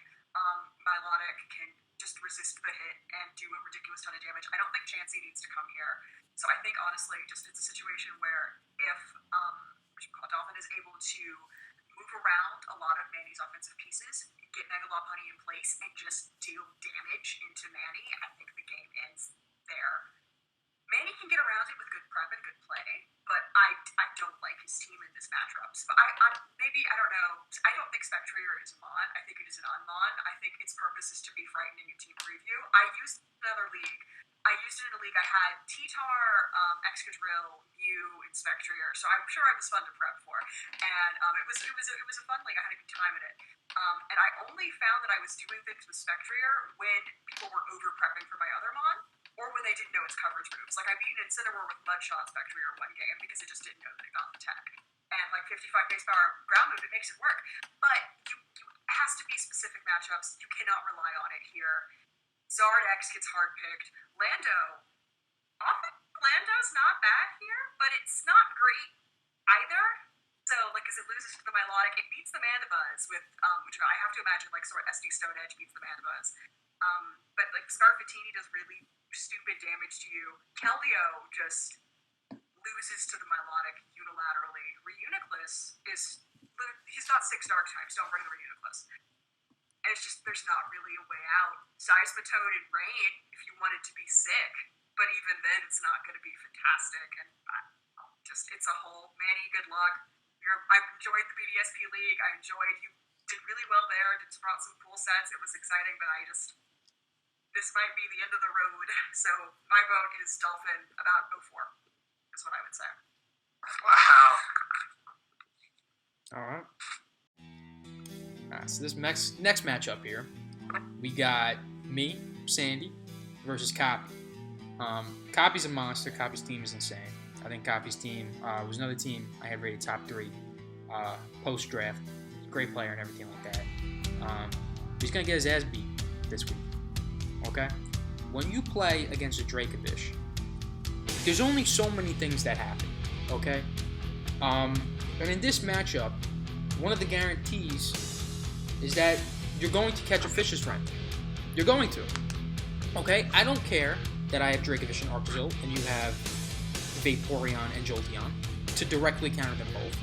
Milotic can just resist the hit and do a ridiculous ton of damage. I don't think Chansey needs to come here. So I think honestly, just it's a situation where if Dolphin is able to move around a lot of Manny's offensive pieces, get Mega Lopunny in place, and just deal damage into Manny, I think the game ends there. Manny can get around it with good prep and good play, but I don't like his team in this matchup. So I don't know. I don't think Spectrier is Mon. I think it is an unmon. I think its purpose is to be frightening in team preview. I used it in another league. I used it in a league I had T-Tar, Excadrill, Mew, and Spectrier, so I'm sure it was fun to prep for. And it was a fun league. I had a good time in it. And I only found that I was doing things with Spectrier when people were over-prepping for my other mon, or when they didn't know its coverage moves. I beat an Incineroar with Mudshot Spectrier one game because it just didn't know that it got the tech. And 55 base power ground move, it makes it work. But you has to be specific matchups. You cannot rely on it here. Zard X gets hard picked. Lando, often Lando's not bad here, but it's not great either. So, like, as it loses to the Milotic, it beats the Mandibuzz with, which I have to imagine, like, sort of SD Stone Edge beats the Mandibuzz. But, like, Scarfatini does really stupid damage to you. Keldeo just loses to the Milotic unilaterally. Reuniclus he's got 6 dark types, don't bring the Reuniclus. And it's just, there's not really a way out. Seismitoad and Rain, if you want it to be sick, but even then it's not going to be fantastic. And it's a whole, Manny, good luck. I enjoyed the BDSP League. I enjoyed, you did really well there, brought some cool sets. It was exciting, but this might be the end of the road. So my vote is Dolphin about 04, is what I would say. Wow. All right. So this next matchup here, we got me, Sandy, versus Copy. Copy's a monster. Copy's team is insane. I think Copy's team was another team I had rated top 3 post-draft. Great player and everything like that. He's going to get his ass beat this week. Okay? When you play against a Dracovish, there's only so many things that happen. Okay? And in this matchup, one of the guarantees is that you're going to catch a Fish's Friend. You're going to. Okay? I don't care that I have Dracovish and Arctozil, and you have Vaporeon and Jolteon to directly counter them both.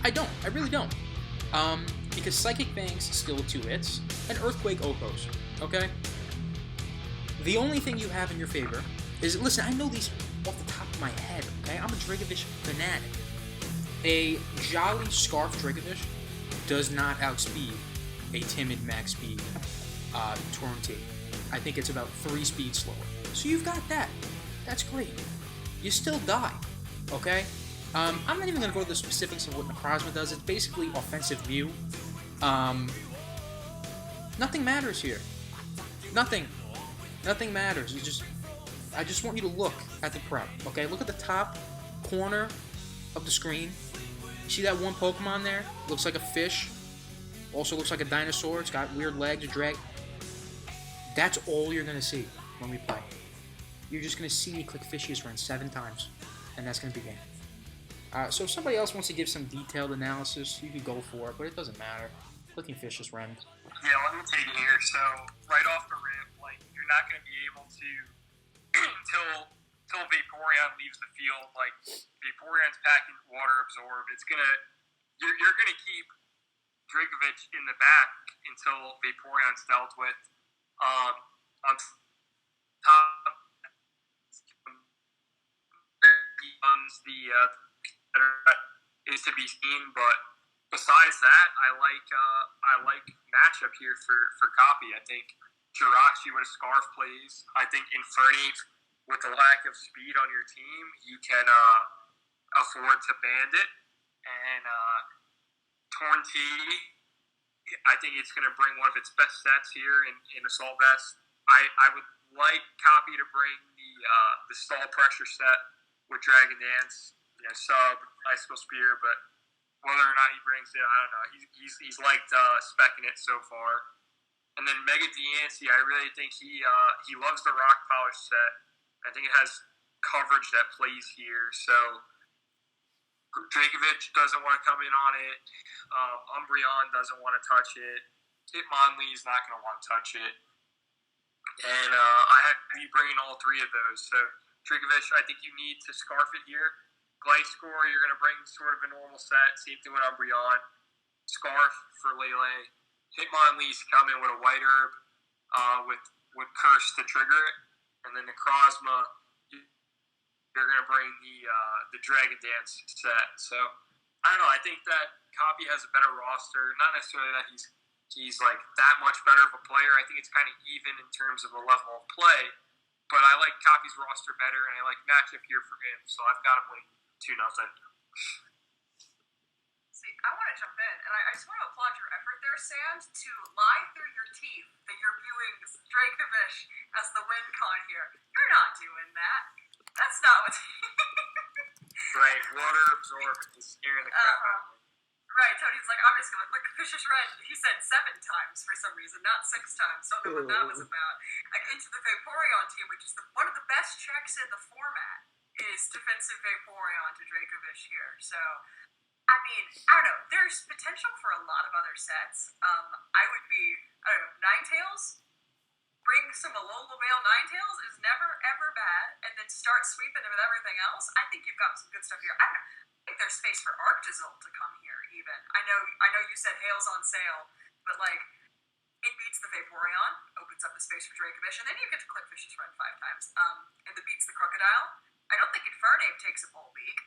I don't. I really don't. Because Psychic Fang's still 2 hits, and Earthquake Opos. Okay? The only thing you have in your favor is, listen, I know these off the top of my head, okay? I'm a Dracovish fanatic. A Jolly Scarf Dracovish does not outspeed a timid max speed Torrentine. I think it's about 3 speeds slower. So you've got that. That's great. You still die, okay? I'm not even going to go to the specifics of what Necrozma does. It's basically offensive view. Nothing matters here. Nothing matters. I just want you to look at the prep, okay? Look at the top corner of the screen. You see that one Pokemon there? Looks like a fish. Also looks like a dinosaur. It's got weird legs, a drag. That's all you're going to see when we play. You're just going to see me click Fishies Run 7 times, and that's going to be game. So if somebody else wants to give some detailed analysis, you can go for it, but it doesn't matter. Clicking Fishies Run. Yeah, let me take it here. So, right off the rip, like, you're not going to be able to, until Vaporeon leaves the field, like, Vaporeon's packing Water Absorb. You're going to keep Dracovish in the back until Vaporeon's dealt with. On top, is to be seen, but besides that, I like matchup here for Copy. I think Jirachi with a Scarf plays. I think Infernape with the lack of speed on your team, you can afford to Bandit. And Torrentine, I think it's going to bring one of its best sets here in Assault Vest. I would like Copy to bring the Stall Pressure set with Dragon Dance, sub, Icicle Spear, but whether or not he brings it, I don't know. He's liked speccing it so far. And then Mega Diancie, I really think he loves the Rock Polish set. I think it has coverage that plays here, so Dracovish doesn't want to come in on it. Umbreon doesn't want to touch it. Hitmonlee's not going to want to touch it. And I had to be bringing all 3 of those. So Dracovish, I think you need to Scarf it here. Gliscor, you're going to bring sort of a normal set. Same thing with Umbreon. Scarf for Lele. Hitmonlee's coming with a White Herb with Curse to trigger it. And then Necrozma, you're going to bring the Dragon Dance set. So, I don't know. I think that Copy has a better roster. Not necessarily that he's like that much better of a player. I think it's kind of even in terms of the level of play. But I like Copy's roster better, and I like matchup here for him. So I've got him winning 2-0. See, I want to jump in, and I just want to applaud your effort there, Sand, to lie through your teeth that you're viewing Dracovish as the win con here. You're not doing that. That's not what... Right, Water Absorb is scaring the crap out of me. Right, Tony's like, I'm just going to click Fisher's Red. He said 7 times for some reason, not 6 times. Don't know what that was about. Like, into the Vaporeon team, which is one of the best checks in the format, is defensive Vaporeon to Dracovish here. So, I mean, I don't know. There's potential for a lot of other sets. I would be, I don't know, Ninetales? Bring some Alola Veil Ninetales is never, ever bad, and then start sweeping it with everything else. I think you've got some good stuff here. I don't know. I think there's space for Arctozolt to come here, even. I know you said Hail's on sale, but, like, it beats the Vaporeon, opens up the space for Dracovish, and then you get to click Fish's Red 5 times. And it beats the Crocodile. I don't think Infernape takes a Bull Beak.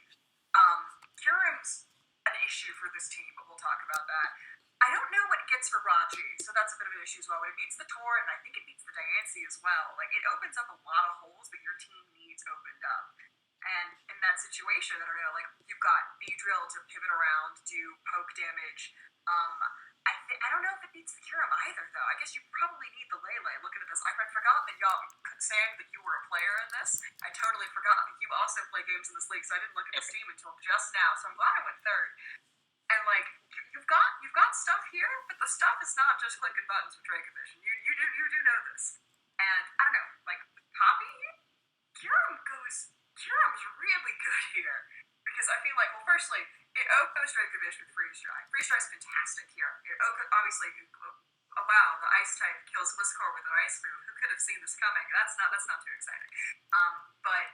Kyurem's an issue for this team, but we'll talk about that. I don't know what it gets for Raji, so that's a bit of an issue as well. But it beats the Tor, and I think it beats the Diancie as well. Like, it opens up a lot of holes that your team needs opened up. And in that situation, I don't know, like, you've got Beedrill to pivot around, do poke damage. I don't know if it beats the Kyurem either, though. I guess you probably need the Lele. Looking at this, I had forgotten that y'all saying that you were a player in this. I totally forgot that you also play games in this league, so I didn't look at this team until just now. So I'm glad I went third. And, like, you've got stuff here, but the stuff is not just clicking buttons with Dracovish. And you do know this. And I don't know, like, Poppy, Kyurem's really good here. Because I feel like, well, firstly, it OHKOs Dracovish with Freeze Dry. Freeze Dry's fantastic here. It obviously, oh wow, the Ice type kills Whiscore with an Ice move. Who could have seen this coming? That's not too exciting. But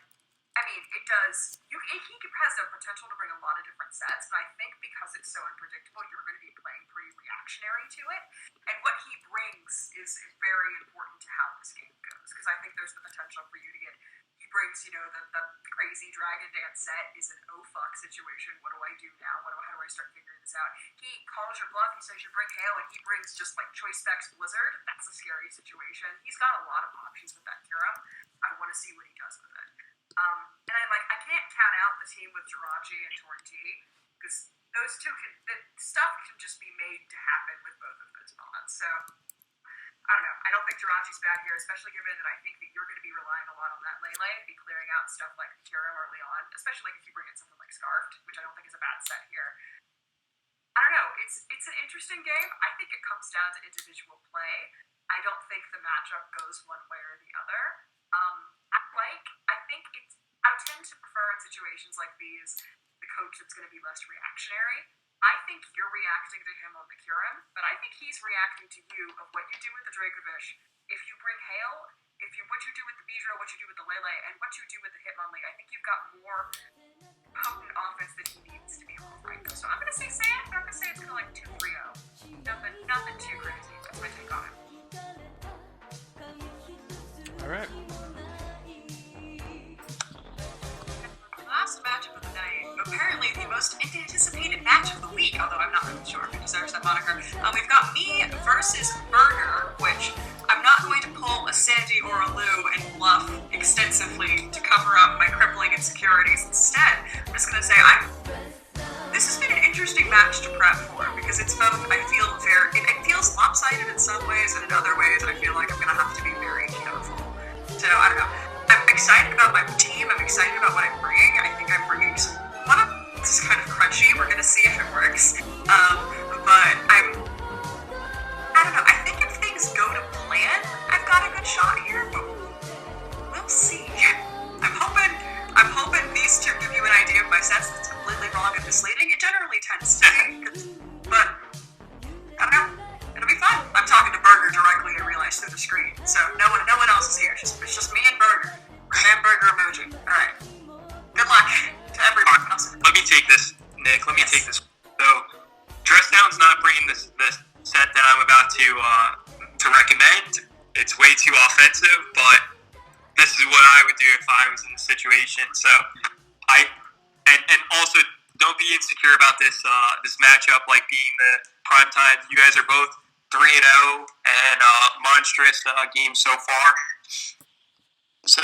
I mean, it does. He has the potential to bring a lot of different sets, but I think because it's so unpredictable, you're going to be playing pretty reactionary to it. And what he brings is very important to how this game goes, because I think there's the potential for you to get. He brings, the crazy Dragon Dance set is an oh fuck situation. What do I do now? How do I start figuring this out? He calls your bluff. He says you bring Hail, and he brings just like Choice Specs Blizzard. That's a scary situation. He's got a lot of options with that Kyurem. I want to see what he does with it. And I can't count out the team with Jirachi and Tornti, because those two the stuff can just be made to happen with both of those mods. So, I don't know. I don't think Jirachi's bad here, especially given that I think that you're going to be relying a lot on that Lele, be clearing out stuff like Kyurem or Leon, especially if you bring in something like Scarfed, which I don't think is a bad set here. I don't know. It's an interesting game. I think it comes down to individual play. I don't think the matchup goes one way or the other. I tend to prefer in situations like these the coach that's going to be less reactionary. I think you're reacting to him on the Kyurem, but I think he's reacting to you of what you do with the Dracovish. If you bring Hail, what you do with the Beedrill, what you do with the Lele, and what you do with the Hitmonlee, I think you've got more potent offense that he needs to be able to fight. So I'm going to say Sand, but I'm going to say it's going to like 2-3-0. Nothing too crazy. That's my take on it. All right. Last matchup of the night, apparently the most anticipated match of the week, although I'm not really sure if it deserves that moniker. We've got me versus Burger, which I'm not going to pull a Sandy or a Lou and bluff extensively to cover up my crippling insecurities. Instead, I'm just going to say this has been an interesting match to prep for, because it's both, it feels lopsided in some ways, and in other ways I feel like I'm going to have to be very careful. So, I don't know. I'm excited about my team. I'm excited about what I'm bringing. I think I'm bringing this is kind of crunchy. We're going to see if it works. But I don't know. I think if things go to plan, I've got a good shot here, but we'll see. I'm hoping these two give you an idea of my sets that's completely wrong and misleading. It generally tends to be, but I don't know. It'll be fun. I'm talking to Burger directly, I realize, through the screen. So no one else is here. It's just me and Burger. Hamburger emoji. Alright. Good luck to everyone else. Let me take this, Nick. Take this. So, Dressdown's not bringing this set that I'm about to recommend. It's way too offensive, but this is what I would do if I was in the situation. So, and also don't be insecure about this matchup, like being the prime time. You guys are both 3-0 and monstrous game so far. So,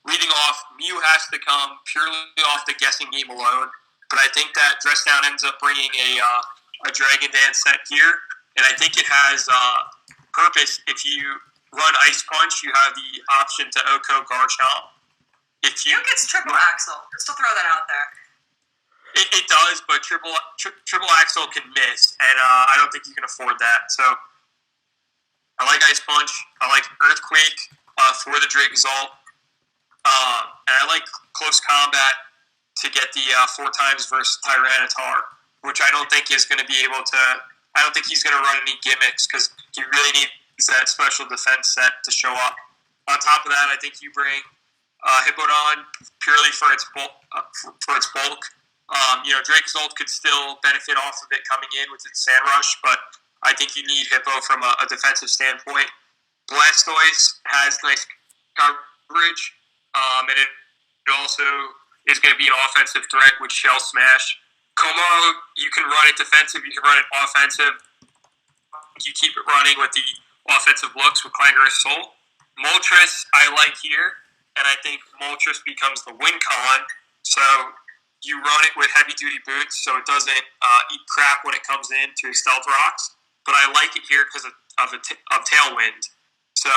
leading off, Mew has to come purely off the guessing game alone. But I think that Dressdown ends up bringing a Dragon Dance set here. And I think it has purpose. If you run Ice Punch, you have the option to OHKO Garchomp. Mew gets triple Axel. Just to throw that out there. It does, but triple axle can miss, and I don't think you can afford that. So I like Ice Punch. I like Earthquake for the Dracos. And I like Close Combat to get the 4 times versus Tyranitar, which I don't think is going to be able to. I don't think he's going to run any gimmicks because he really needs that special defense set to show up. On top of that, I think you bring Hippodon purely for its bulk. Dracos could still benefit off of it coming in with its Sand Rush, but I think you need Hippo from a defensive standpoint. Blastoise has nice coverage, and it also is going to be an offensive threat with Shell Smash. Como, you can run it defensive, you can run it offensive. You keep it running with the offensive looks with Clangorous Soul. Moltres, I like here, and I think Moltres becomes the win con. So you run it with heavy-duty boots so it doesn't eat crap when it comes in to Stealth Rocks. But I like it here because of Tailwind. So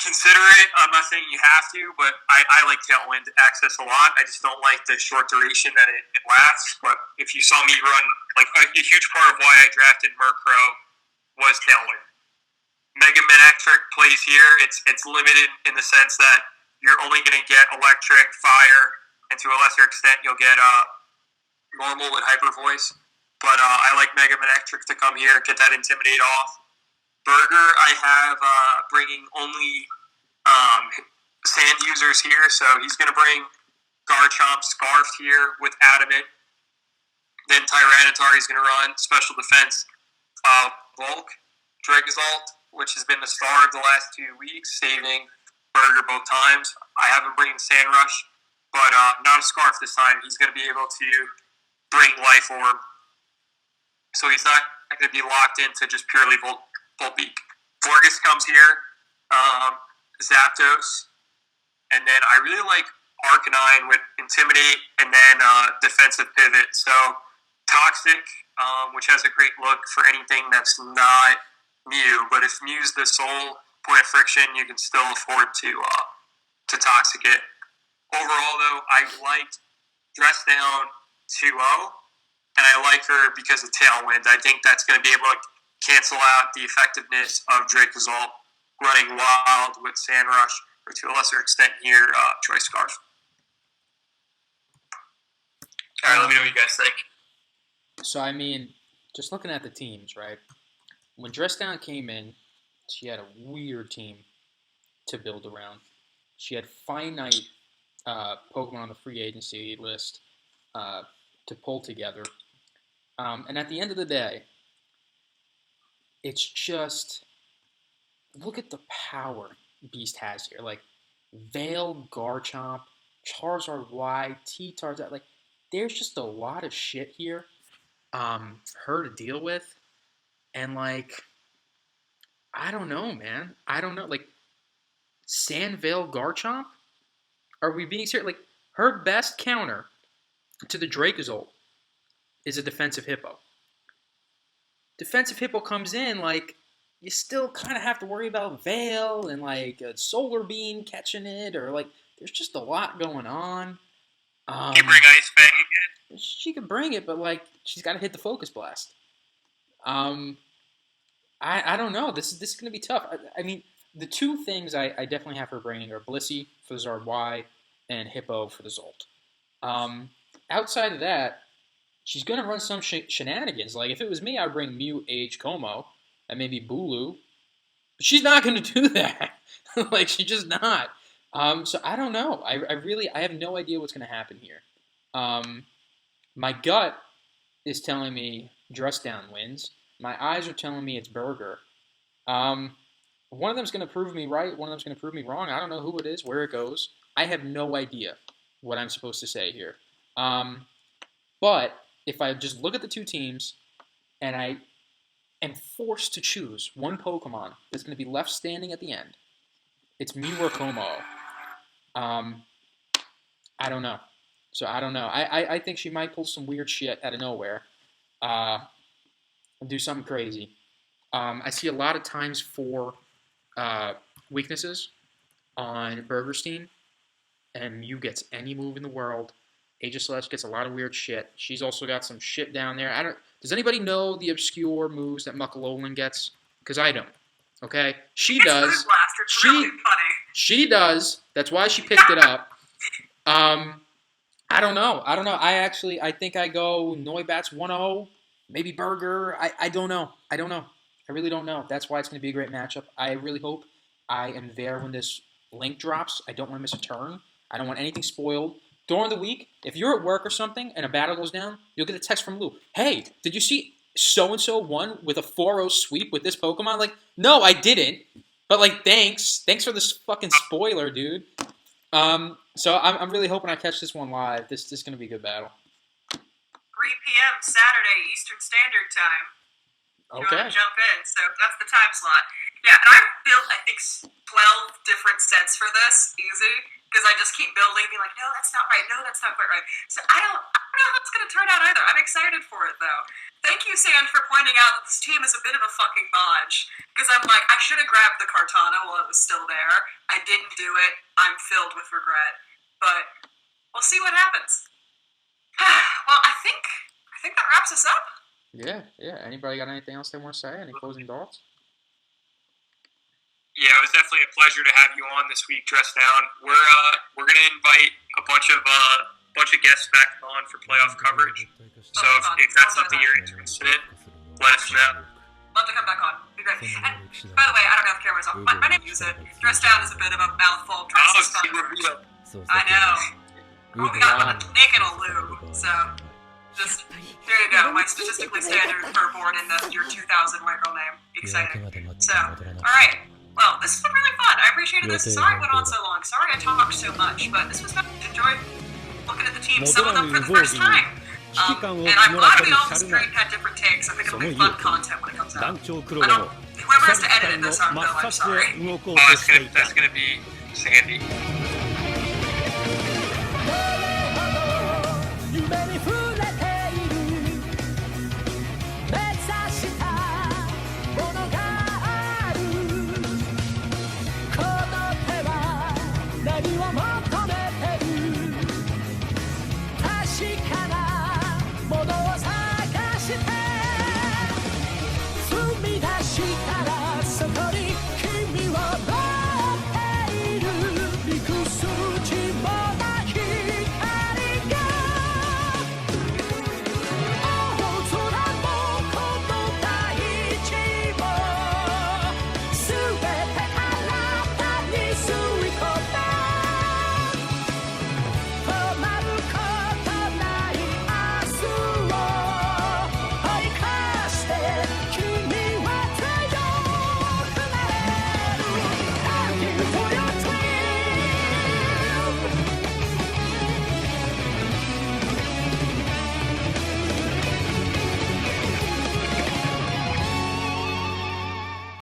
consider it. I'm not saying you have to, but I like Tailwind access a lot. I just don't like the short duration that it lasts. But if you saw me run, like a huge part of why I drafted Murkrow was Tailwind. Mega Manectric plays here. It's limited in the sense that you're only going to get Electric, Fire, and to a lesser extent you'll get Normal with Hyper Voice. But I like Mega Manectric to come here, get that Intimidate off. Burger, I have bringing only sand users here, so he's going to bring Garchomp Scarfed here with Adamant. Then Tyranitar, he's going to run Special Defense Volk, Dracosalt, which has been the star of the last 2 weeks, saving Burger both times. I have him bringing Sand Rush, but not a Scarf this time. He's going to be able to bring Life Orb. So he's not going to be locked into just purely Volbeat. Forgus comes here, Zapdos, and then I really like Arcanine with Intimidate and then Defensive Pivot. So Toxic, which has a great look for anything that's not Mew, but if Mew's the sole point of friction, you can still afford to Toxic it. Overall, though, I liked Dress Down 2-0, and I like her because of Tailwind. I think that's going to be able to cancel out the effectiveness of Dracosalt running wild with Sand Rush, or to a lesser extent here, Choice Scarf. All right, let me know what you guys think. So, I mean, just looking at the teams, right? When Dress Down came in, she had a weird team to build around. She had finite Pokemon on the free agency list to pull together. And at the end of the day, it's just, look at the power Beast has here. Like, Veil, Garchomp, Charizard Y, T-Tarzan, like, there's just a lot of shit here her to deal with. And, like, I don't know, man. I don't know. Like, Sandvale Garchomp? Are we being serious? Like, her best counter to the Dracosult is a defensive Hippo. Defensive Hippo comes in, like, you still kind of have to worry about Veil and, like, a Solar Beam catching it, or, like, there's just a lot going on. You bring Ice Fang again? She could bring it, but, like, she's got to hit the Focus Blast. I don't know. This is going to be tough. I mean, the two things I definitely have her bringing are Blissey for the Zard Y and Hippo for the Zolt. Outside of that, she's going to run some shenanigans. Like, if it was me, I would bring Mew, Age, Como, and maybe Bulu. But she's not going to do that. Like, she's just not. So I don't know. I have no idea what's going to happen here. My gut is telling me Dress Down wins. My eyes are telling me it's Burger. One of them's going to prove me right. One of them's going to prove me wrong. I don't know who it is, where it goes. I have no idea what I'm supposed to say here. But if I just look at the two teams and I am forced to choose one Pokemon that's going to be left standing at the end, it's Mew or Como. I don't know. So I don't know. I think she might pull some weird shit out of nowhere. And do something crazy. I see a lot of times for weaknesses on Burger's team, and Mew gets any move in the world. Aegislash gets a lot of weird shit. She's also got some shit down there. Does anybody know the obscure moves that Muckalolan gets? Because I don't. Okay? She does. It's really funny. She does. That's why she picked it up. I don't know. I think I go Noibats 1-0, maybe Burger. I don't know. I really don't know. That's why it's going to be a great matchup. I really hope I am there when this link drops. I don't want to miss a turn. I don't want anything spoiled. During the week, if you're at work or something and a battle goes down, you'll get a text from Lou. Hey, did you see so-and-so won with a 4-0 sweep with this Pokemon? Like, no, I didn't. But, like, thanks. Thanks for this fucking spoiler, dude. So I'm really hoping I catch this one live. This is going to be a good battle. 3 p.m. Saturday Eastern Standard Time. You want to jump in, so that's the time slot. Yeah, and I built, I think, 12 different sets for this, easy, because I just keep building, being like, no, that's not right, no, that's not quite right. So I don't know how it's going to turn out either. I'm excited for it, though. Thank you, Sand, for pointing out that this team is a bit of a fucking bodge, because I'm like, I should have grabbed the Kartana while it was still there. I didn't do it. I'm filled with regret. But we'll see what happens. Well, I think that wraps us up. Yeah. Anybody got anything else they want to say? Any closing thoughts? Yeah, it was definitely a pleasure to have you on this week, Dress Down. We're gonna invite a bunch of guests back on for playoff coverage. So if that's something you're interested in, let us know. Love to come back on. Be great. And by the way, I don't know if camera's on. My name is Dress Down is a bit of a mouthful. I know. Oh, we got Nick and a Lou. So just there you go. My statistically standard for born in the year 2000 white girl name. Exciting. So all right. Well, this has been really fun. I appreciated this. Sorry it went on so long. Sorry I talked so much, but this was fun. Enjoyed looking at the team, some of them for the first time. And I'm glad we all had different takes. I think it'll be fun content when it comes out. Whoever has to edit this, I'm sorry. Oh, that's gonna be Sandy.